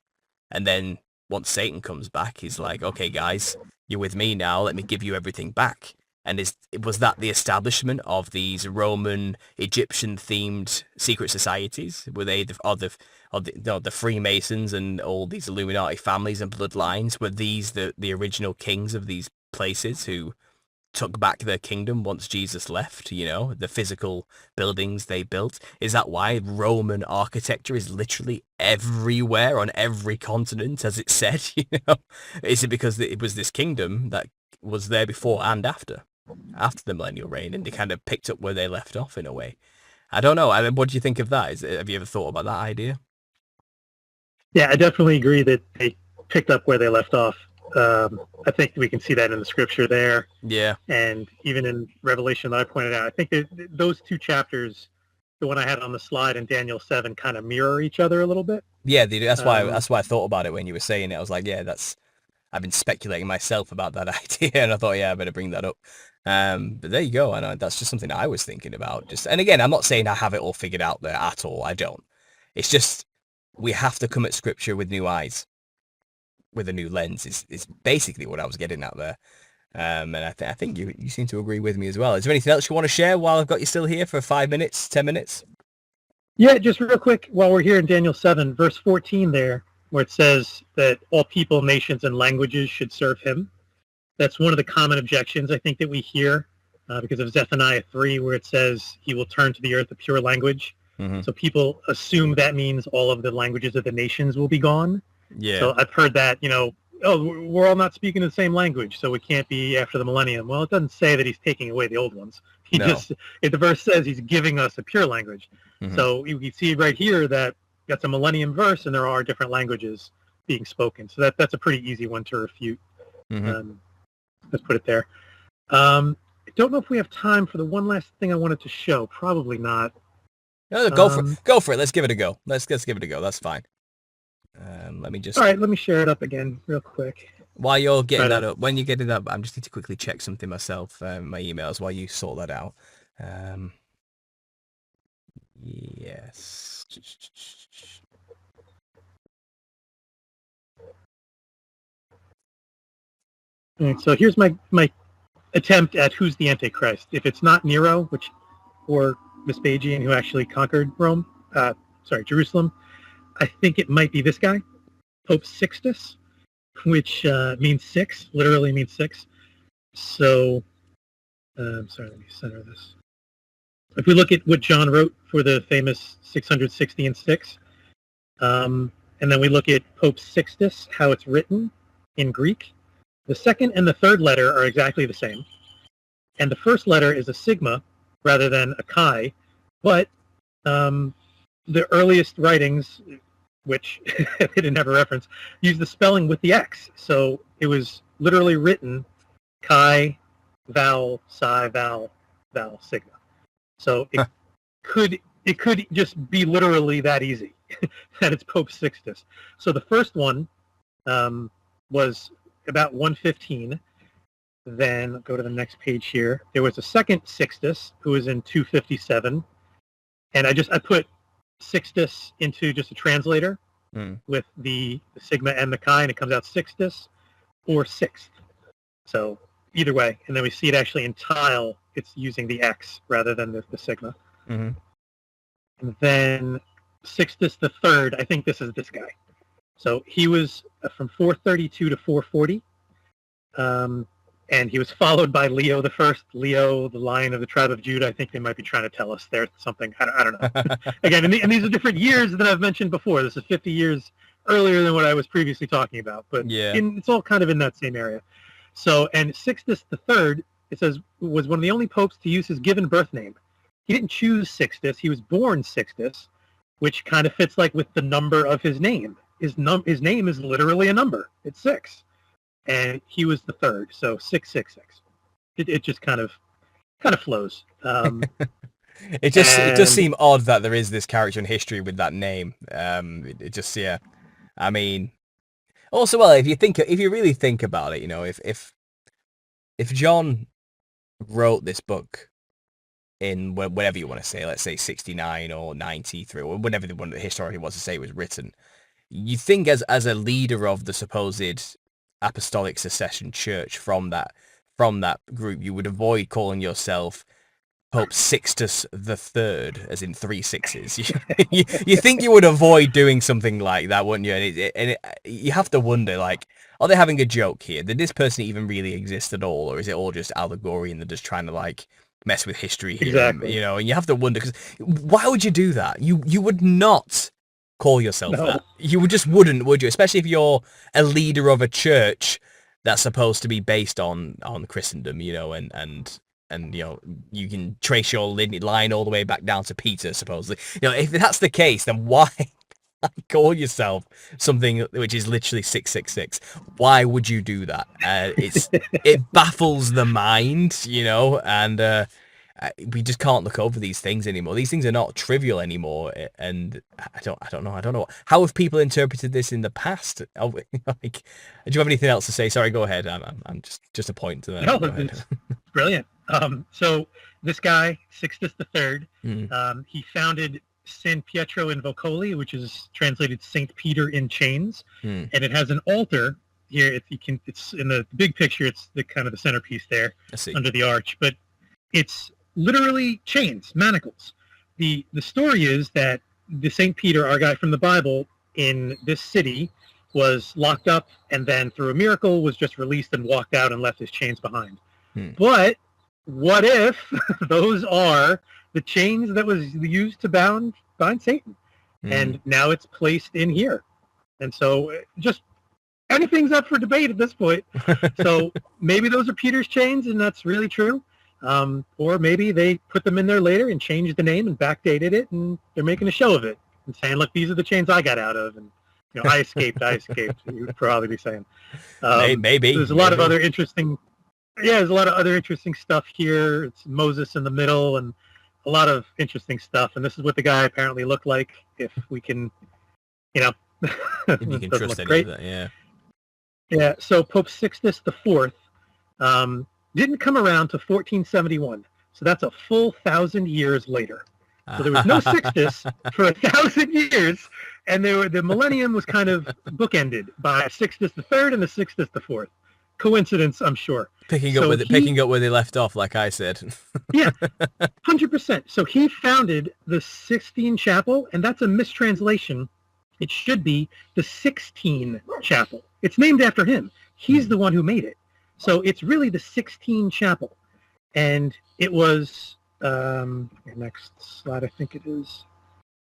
And then once Satan comes back, he's like, okay, guys, you're with me now. Let me give you everything back. And was that the establishment of these Roman, Egyptian-themed secret societies? Were they the Freemasons and all these Illuminati families and bloodlines? Were these the original kings of these places who took back their kingdom once Jesus left? The physical buildings they built. Is that why Roman architecture is literally everywhere on every continent, as it said? Is it because it was this kingdom that was there before and after the millennial reign, and they kind of picked up where they left off in a way? I don't know. I mean, what do you think of that? Have you ever thought about that idea? Yeah, I definitely agree that they picked up where they left off. I think we can see that in the scripture there. Yeah. And even in Revelation that I pointed out, I think that those two chapters, the one I had on the slide and Daniel 7, kind of mirror each other a little bit. Yeah, they do. That's why I thought about it when you were saying it. I was like, yeah, I've been speculating myself about that idea, and I thought, yeah, I better bring that up. But there you go. I know that's just something I was thinking about. And again, I'm not saying I have it all figured out there at all. I don't. It's just we have to come at scripture with new eyes, with a new lens. Is basically what I was getting at there. And I think you seem to agree with me as well. Is there anything else you want to share while I've got you still here for 5 minutes, 10 minutes? Yeah, just real quick, while we're here in Daniel 7, verse 14 there, where it says that all people, nations, and languages should serve him. That's one of the common objections I think that we hear because of Zephaniah 3, where it says he will turn to the earth a pure language. Mm-hmm. So people assume that means all of the languages of the nations will be gone. Yeah. So I've heard that, we're all not speaking the same language, so it can't be after the millennium. Well, it doesn't say that he's taking away the old ones. The verse says he's giving us a pure language. Mm-hmm. So you can see right here that that's a millennium verse, and there are different languages being spoken. So that's a pretty easy one to refute. Mm-hmm. Let's put it there. I don't know if we have time for the one last thing I wanted to show. Probably not. No, go for it. Let's give it a go. Let's give it a go. That's fine. Let me just... All right, let me share it up again real quick. While you're getting that up, when you get it up, I just need to quickly check something myself, my emails, while you sort that out. Yes. All right, so here's my attempt at who's the Antichrist. If it's not Nero, or Vespasian, who actually conquered Jerusalem, I think it might be this guy, Pope Sixtus, which means six, literally means six. So, let me center this. If we look at what John wrote for the famous 660 and 6, and then we look at Pope Sixtus, how it's written in Greek, the second and the third letter are exactly the same. And the first letter is a sigma rather than a chi, but the earliest writings, which they didn't have a reference, use the spelling with the X. So it was literally written chi, vowel, psi, vowel, sigma. So it could just be literally that easy, that it's Pope Sixtus. So the first one was about 115. Then go to the next page here. There was a second Sixtus who was in 257. And I put Sixtus into just a translator with the sigma and the chi, and it comes out Sixtus or Sixth. So either way. And then we see it actually in tile, it's using the X rather than the sigma. Mm-hmm. And then Sixtus the Third, I think this is this guy. So he was from 432 to 440. And he was followed by Leo the First, Leo, the Lion of the tribe of Judah. I think they might be trying to tell us there's something. I don't know. Again, and these are different years than I've mentioned before. This is 50 years earlier than what I was previously talking about. But yeah, it's all kind of in that same area. So, and Sixtus the Third it says, was one of the only popes to use his given birth name. He didn't choose Sixtus. He was born Sixtus, which kind of fits like with the number of his name. His name is literally a number. It's 6. And he was the third, so 666. It just kind of flows. It does seem odd that there is this character in history with that name. It just, yeah. I mean, also, well, if you really think about it, you know, if John wrote this book in whatever you want to say, let's say 69 or 93 or whatever the one historically wants to say it was written, you think as a leader of the supposed apostolic succession church from that group, you would avoid calling yourself Pope Sixtus the Third, as in 3 sixes. You think you would avoid doing something like that, wouldn't you? And you have to wonder, like, are they having a joke here? Did this person even really exist at all, or is it all just allegory and they're just trying to like mess with history here? Exactly. You know, and you have to wonder, because why would you do that? You would not call yourself that. You just wouldn't, would you? Especially if you're a leader of a church that's supposed to be based on Christendom, you know, and you know, you can trace your line all the way back down to Peter, supposedly. You know, if that's the case, then why call yourself something which is literally 666? Why would you do that? It baffles the mind, you know, and we just can't look over these things anymore. These things are not trivial anymore, and I don't know. How have people interpreted this in the past? Like, do you have anything else to say? Sorry, go ahead. I'm just a point to that. No, it's brilliant. So this guy, Sixtus III, he founded San Pietro in Vocoli, which is translated Saint Peter in Chains, and it has an altar here. It's in the big picture. It's the kind of the centerpiece there under the arch, but it's literally chains, manacles. The story is that the Saint Peter, our guy from the Bible, in this city, was locked up and then through a miracle was just released and walked out and left his chains behind. But what if those are the chains that was used to bind Satan? And now it's placed in here. And so just anything's up for debate at this point. So maybe those are Peter's chains and that's really true. Or maybe they put them in there later and changed the name and backdated it and they're making a show of it and saying, look, these are the chains I got out of. And, you know, I escaped, you would probably be saying. Maybe. There's a lot of other interesting... Yeah, there's a lot of other interesting stuff here. It's Moses in the middle and a lot of interesting stuff. And this is what the guy apparently looked like, if we can, you know. If you can trust any of that, yeah. Yeah, so Pope Sixtus IV didn't come around to 1471. So that's a full 1,000 years later. So there was no Sixtus for 1,000 years. And the millennium was kind of bookended by Sixtus III and the Sixtus IV. Coincidence, I'm sure. Picking up where they left off, like I said. Yeah, 100%. So he founded the Sistine Chapel, and that's a mistranslation. It should be the 16 Chapel. It's named after him. He's the one who made it. So it's really the 16 Chapel. And it was, next slide, I think it is.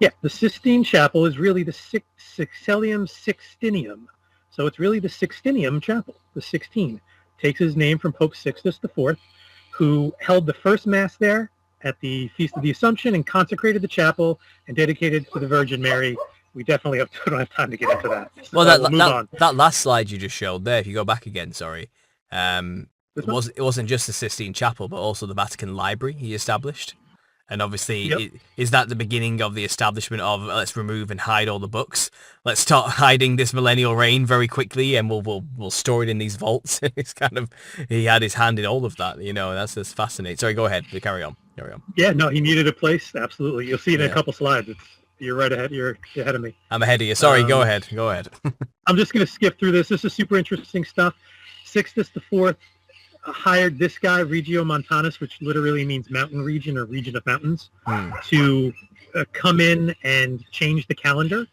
Yeah, the Sistine Chapel is really the Sixtilium Sixtinium. So it's really the Sixtinium Chapel, the 16. Takes his name from Pope Sixtus IV, who held the first Mass there at the Feast of the Assumption and consecrated the chapel and dedicated it to the Virgin Mary. We definitely don't have time to get into that. Well, that last slide you just showed there, if you go back again, sorry, it wasn't just the Sistine Chapel, but also the Vatican Library he established. And obviously, is that the beginning of the establishment of let's remove and hide all the books? Let's start hiding this millennial reign very quickly, and we'll store it in these vaults. It's kind of, he had his hand in all of that, you know. That's just fascinating. Sorry, go ahead. Carry on. Yeah, no, he needed a place. Absolutely, you'll see it in a couple slides. You're right ahead. You're ahead of me. I'm ahead of you. Sorry, go ahead. I'm just going to skip through this. This is super interesting stuff. Sixtus IV hired this guy, Regiomontanus, which literally means mountain region or region of mountains, to come in and change the calendar.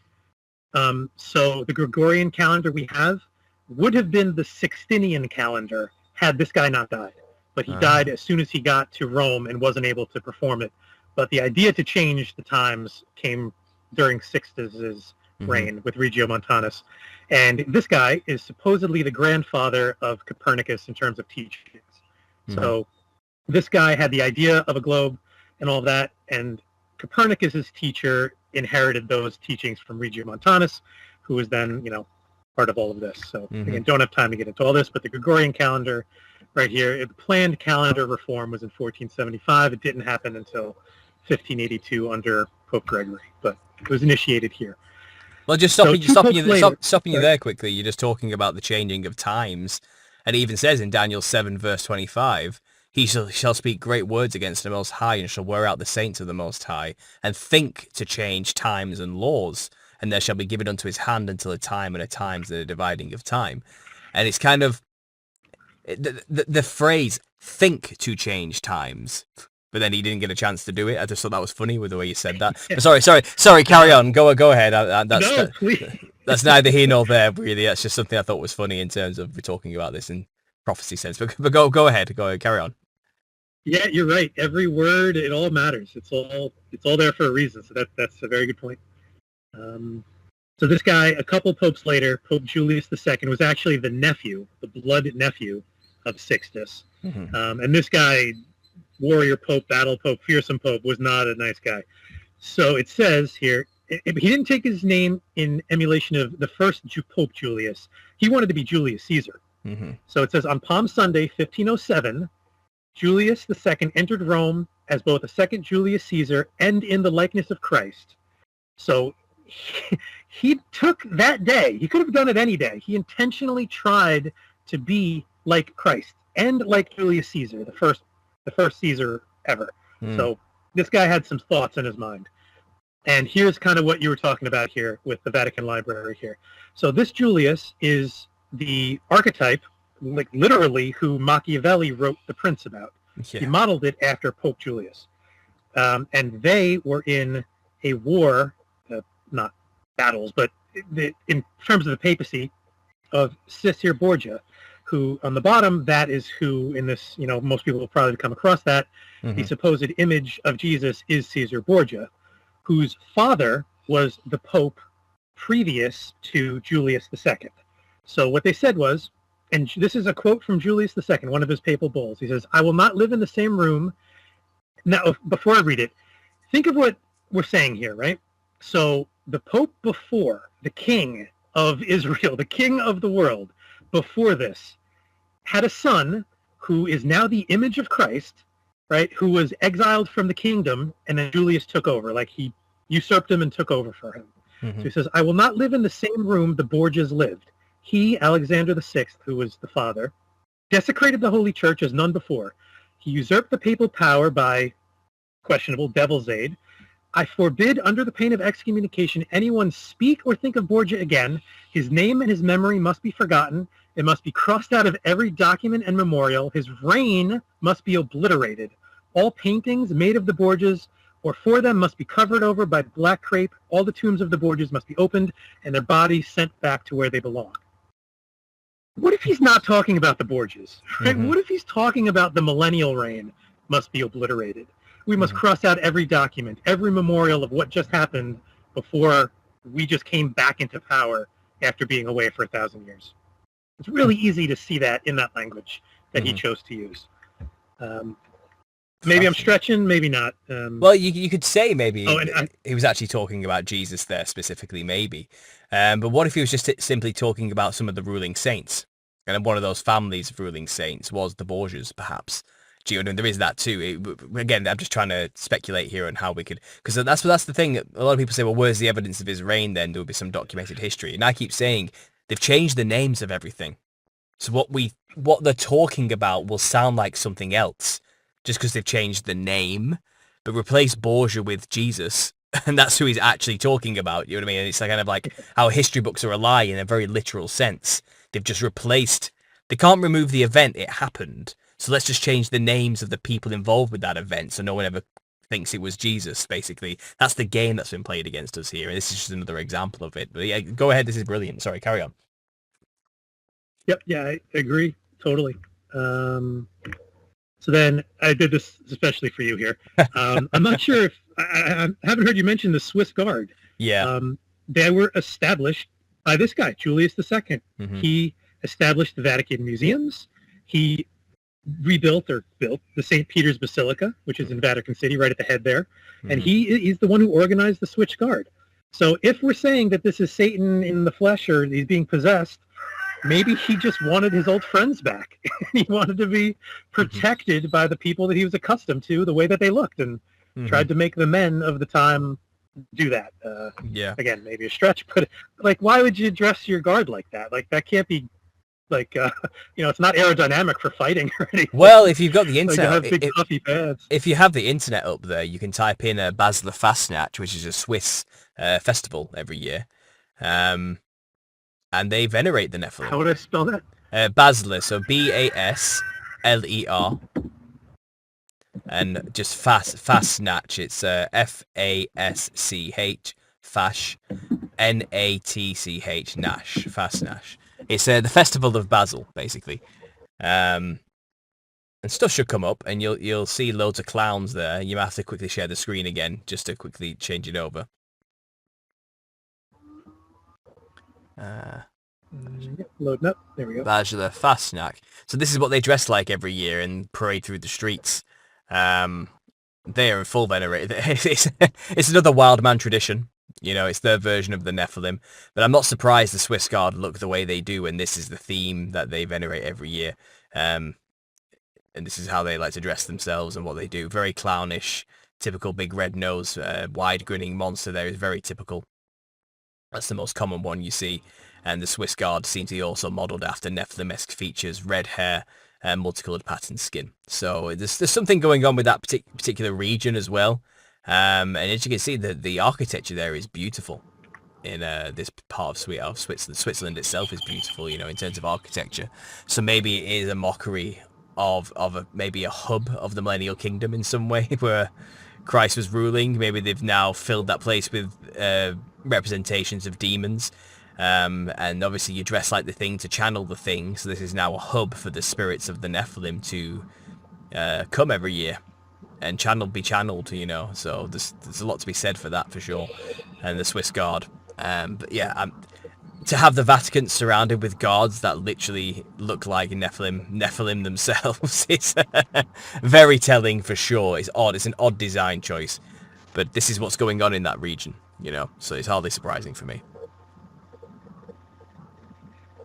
So the Gregorian calendar we have would have been the Sixtinian calendar had this guy not died. But he died as soon as he got to Rome and wasn't able to perform it. But the idea to change the times came during Sixtus's reign with Regiomontanus. And this guy is supposedly the grandfather of Copernicus in terms of teachings. So this guy had the idea of a globe and all of that, and Copernicus's teacher inherited those teachings from Regiomontanus, who was then, part of all of this. So again, don't have time to get into all this, but the Gregorian calendar right here, the planned calendar reform was in 1475. It didn't happen until 1582 under Pope Gregory, but it was initiated here. Well, just stopping you there quickly. You're just talking about the changing of times, and it even says in Daniel 7 verse 25, he shall speak great words against the Most High, and shall wear out the saints of the Most High, and think to change times and laws, and there shall be given unto his hand until a time and a times and a dividing of time. And it's kind of the phrase "think to change times." But then he didn't get a chance to do it. I just thought that was funny with the way you said that. But sorry. Carry on. Go ahead. That's neither here nor there, really. That's just something I thought was funny in terms of we're talking about this in prophecy sense. But go ahead. Go ahead. Carry on. Yeah, you're right. Every word, it all matters. It's all there for a reason. So that's a very good point. So this guy, a couple popes later, Pope Julius II, was actually the blood nephew of Sixtus. And this guy, warrior pope, battle pope, fearsome pope, was not a nice guy. So it says here, he didn't take his name in emulation of the first Pope Julius. He wanted to be Julius Caesar. So it says, on Palm Sunday, 1507, Julius II entered Rome as both a second Julius Caesar and in the likeness of Christ. So he took that day. He could have done it any day. He intentionally tried to be like Christ and like Julius Caesar, the first Caesar ever. So this guy had some thoughts in his mind. And here's kind of what you were talking about here with the Vatican Library here. So this Julius is the archetype, like literally, who Machiavelli wrote The Prince about. Yeah. He modeled it after Pope Julius. And they were in a war, not battles, but in terms of the papacy, of Caesar Borgia, who on the bottom, that is who in this, most people will probably come across that. The supposed image of Jesus is Caesar Borgia, whose father was the Pope previous to Julius II. So what they said was, and this is a quote from Julius II, one of his papal bulls. He says, "I will not live in the same room." Now, before I read it, think of what we're saying here, right? So the Pope before, the king of Israel, the king of the world, before this, had a son who is now the image of Christ, right, who was exiled from the kingdom, and then Julius took over. Like, he usurped him and took over for him. So he says, "I will not live in the same room the Borgias lived. He, Alexander VI, who was the father, desecrated the Holy Church as none before. He usurped the papal power by questionable devil's aid. I forbid, under the pain of excommunication, anyone speak or think of Borgia again. His name and his memory must be forgotten. It must be crossed out of every document and memorial. His reign must be obliterated. All paintings made of the Borgias or for them must be covered over by black crape. All the tombs of the Borgias must be opened and their bodies sent back to where they belong." What if he's not talking about the Borgias? Right? What if he's talking about the millennial reign must be obliterated? We must cross out every document, every memorial of what just happened before we just came back into power after being away for 1,000 years. It's really easy to see that in that language that he chose to use. Maybe I'm stretching, maybe not. Well, you could say maybe he was actually talking about Jesus there specifically, maybe. But what if he was just simply talking about some of the ruling saints? And one of those families of ruling saints was the Borgias, perhaps. There is that too. Again, I'm just trying to speculate here on how we could, because that's the thing. A lot of people say, well, where's the evidence of his reign then? There will be some documented history. And I keep saying they've changed the names of everything. So what they're talking about will sound like something else just because they've changed the name, but replace Borgia with Jesus. And that's who he's actually talking about. You know what I mean? And it's kind of like how history books are a lie in a very literal sense. They've just replaced, they can't remove the event, it happened. So let's just change the names of the people involved with that event so no one ever thinks it was Jesus, basically. That's the game that's been played against us here. And this is just another example of it. But yeah, go ahead. This is brilliant. Sorry, carry on. Yep. Yeah, I agree. Totally. So then I did this especially for you here. I'm not sure if, I haven't heard you mention the Swiss Guard. Yeah. They were established by this guy, Julius II. He established the Vatican museums. He rebuilt or built the St. Peter's Basilica, which is in Vatican City, right at the head there. And he's the one who organized the Switch Guard. So if we're saying that this is Satan in the flesh or he's being possessed, maybe he just wanted his old friends back. He wanted to be protected by the people that he was accustomed to, the way that they looked, and tried to make the men of the time do that. Again, maybe a stretch, but like, why would you dress your guard like that? Like, that can't be, like, it's not aerodynamic for fighting or anything. Well, if you've got the internet, like, big puffy pads. If you have the internet up there, you can type in Basler Fastnacht, which is a Swiss festival every year. And they venerate the Nephilim. How would I spell that? Basler, so Basler, and just Fastnacht. It's Fasch, Fash, Natch, Nash, Fastnacht. It's the festival of Basel, basically. And stuff should come up, and you'll see loads of clowns there. You might have to quickly share the screen again, just to quickly change it over. Loading up. There we go. Basler Fastnacht. So this is what they dress like every year and parade through the streets. They are in full venerate. It's another wild man tradition. It's their version of the Nephilim. But I'm not surprised the Swiss Guard look the way they do, and this is the theme that they venerate every year. And this is how they like to dress themselves and what they do. Very clownish, typical big red nose, wide grinning monster there is very typical. That's the most common one you see. And the Swiss Guard seems to be also modelled after Nephilim-esque features, red hair, and multicoloured patterned skin. So there's something going on with that particular region as well. And as you can see, the architecture there is beautiful in this part of Switzerland. Switzerland itself is beautiful, in terms of architecture. So maybe it is a mockery of maybe a hub of the Millennial Kingdom in some way, where Christ was ruling. Maybe they've now filled that place with representations of demons. And obviously you dress like the thing to channel the thing. So this is now a hub for the spirits of the Nephilim to come every year and be channeled, So there's a lot to be said for that, for sure. And the Swiss Guard. But yeah, to have the Vatican surrounded with guards that literally look like Nephilim themselves is very telling, for sure. It's odd. It's an odd design choice. But this is what's going on in that region, So it's hardly surprising for me.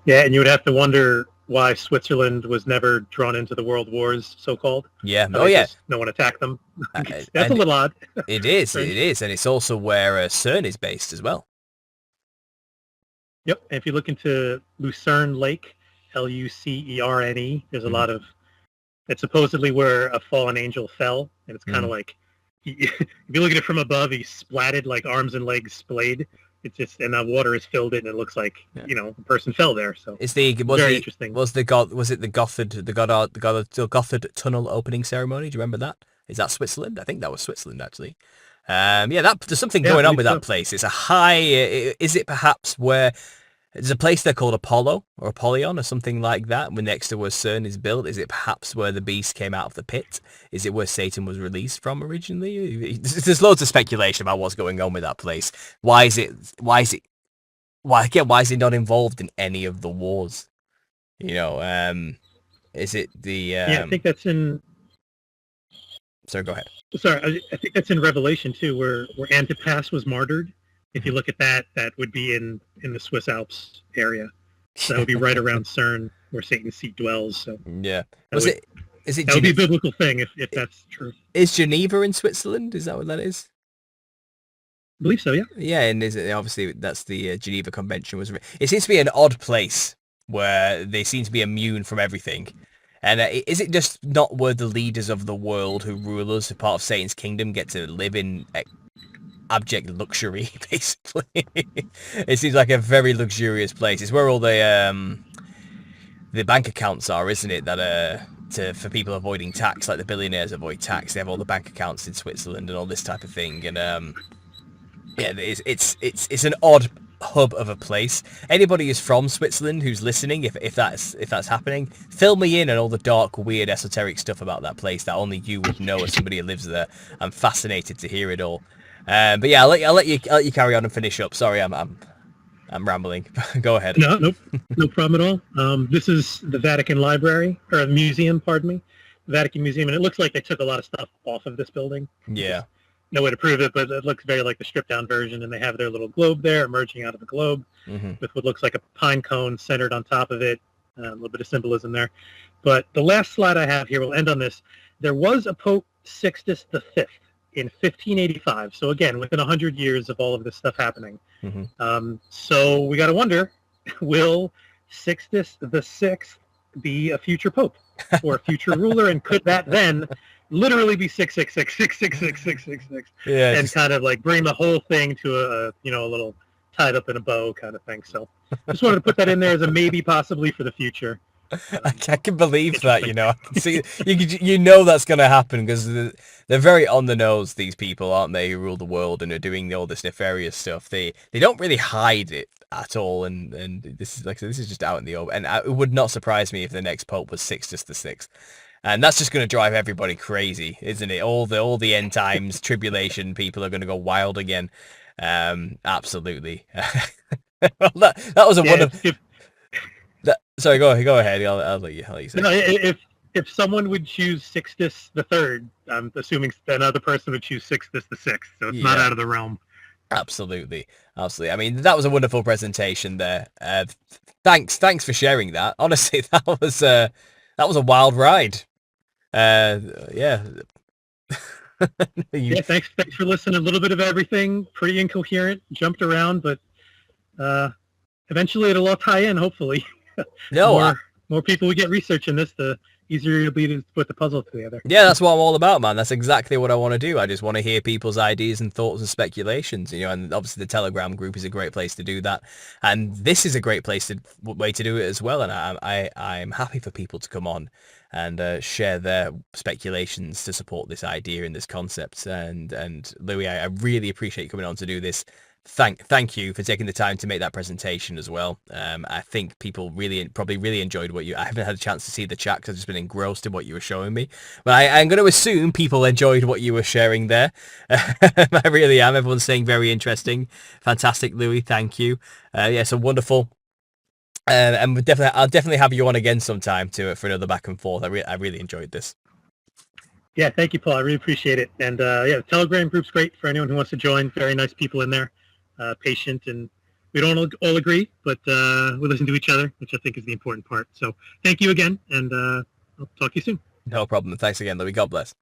Yeah, and you would have to wonder why Switzerland was never drawn into the world wars, so-called. Yeah. Oh, yeah. No one attacked them. That's a little odd. It is. It is. And it's also where CERN is based as well. Yep. And if you look into Lucerne Lake, Lucerne, there's a lot of... It's supposedly where a fallen angel fell. And it's kind of like... If you look at it from above, he's splatted, like arms and legs splayed. It's just, and the water has filled it, and it looks like a person fell there. So it's very interesting. Was it the Gothard tunnel opening ceremony? Do you remember that? Is that Switzerland? I think that was Switzerland, actually. There's something going on with that place. It's a high. Is it perhaps where there's a place there called Apollo or Apollyon or something like that, when next to where CERN is built? Is it perhaps where the beast came out of the pit? Is it where Satan was released from originally? There's loads of speculation about what's going on with that place. Why is it not involved in any of the wars? Is it the... I think that's in... Sorry, go ahead. Sorry, I think that's in Revelation too, where Antipas was martyred. If you look at that, that would be in the Swiss Alps area. So that would be right around CERN, where Satan's seat dwells. So yeah, that would be a biblical thing if that's true. Is Geneva in Switzerland? Is that what that is? I believe so. Yeah. Yeah, and obviously that's the Geneva Convention was. It seems to be an odd place where they seem to be immune from everything. And is it just not where the leaders of the world who rule us, who part of Satan's kingdom, get to live in abject luxury, basically? It seems like a very luxurious place. It's where all the bank accounts are, isn't it? That for people avoiding tax, like the billionaires avoid tax. They have all the bank accounts in Switzerland and all this type of thing. And it's an odd hub of a place. Anybody who's from Switzerland who's listening, if that's happening, fill me in on all the dark, weird, esoteric stuff about that place that only you would know as somebody who lives there. I'm fascinated to hear it all. But yeah, I'll let you carry on and finish up. Sorry, I'm I'm rambling. Go ahead. No, nope, no problem at all. This is the Vatican Library, or Museum, pardon me, Vatican Museum, and it looks like they took a lot of stuff off of this building. Yeah. No way to prove it, but it looks very like the stripped down version, and they have their little globe there emerging out of the globe with what looks like a pine cone centered on top of it. A little bit of symbolism there. But the last slide I have here, we'll end on this. There was a Pope Sixtus V in 1585. So again, within 100 years of all of this stuff happening. So we got to wonder, will Sixtus VI be a future Pope or a future ruler? And could that then literally be 666, 666, 666, and just kind of like bring the whole thing to a little tied up in a bow kind of thing. So just wanted to put that in there as a maybe possibly for the future. I can believe that, I can see, that's going to happen because they're very on the nose, these people, aren't they, who rule the world and are doing all this nefarious stuff. They don't really hide it at all, and this is this is just out in the open. And it would not surprise me if the next Pope was Sixtus VI. And that's just going to drive everybody crazy, isn't it? All the end times tribulation people are going to go wild again. Absolutely. Well, that was a wonderful. Sorry, go ahead. I'll let you say. No, if someone would choose Sixtus III, I'm assuming another person would choose Sixtus VI. So it's not out of the realm. Absolutely. I mean, that was a wonderful presentation there. Thanks for sharing that. Honestly, that was a wild ride. Yeah. Yeah, thanks for listening. A little bit of everything, pretty incoherent, jumped around, but eventually it'll all tie in, hopefully. No, more people we get researching this, the easier it'll be to put the puzzle together. Yeah, that's what I'm all about, man. That's exactly what I want to do. I just want to hear people's ideas and thoughts and speculations, and obviously the Telegram group is a great place to do that. And this is a great way to do it as well. And I'm happy for people to come on and share their speculations to support this idea and this concept. And Louis, I really appreciate you coming on to do this. Thank you for taking the time to make that presentation as well. I think people probably really enjoyed I haven't had a chance to see the chat because I've just been engrossed in what you were showing me. But I'm going to assume people enjoyed what you were sharing there. I really am. Everyone's saying very interesting. Fantastic, Louis. Thank you. Yeah, so wonderful. And I'll definitely have you on again sometime for another back and forth. I really enjoyed this. Yeah, thank you, Paul. I really appreciate it. And the Telegram group's great for anyone who wants to join. Very nice people in there. Patient, and we don't all agree, but we listen to each other, which I think is the important part. So thank you again, and I'll talk to you soon. No problem. Thanks again, Louis. God bless.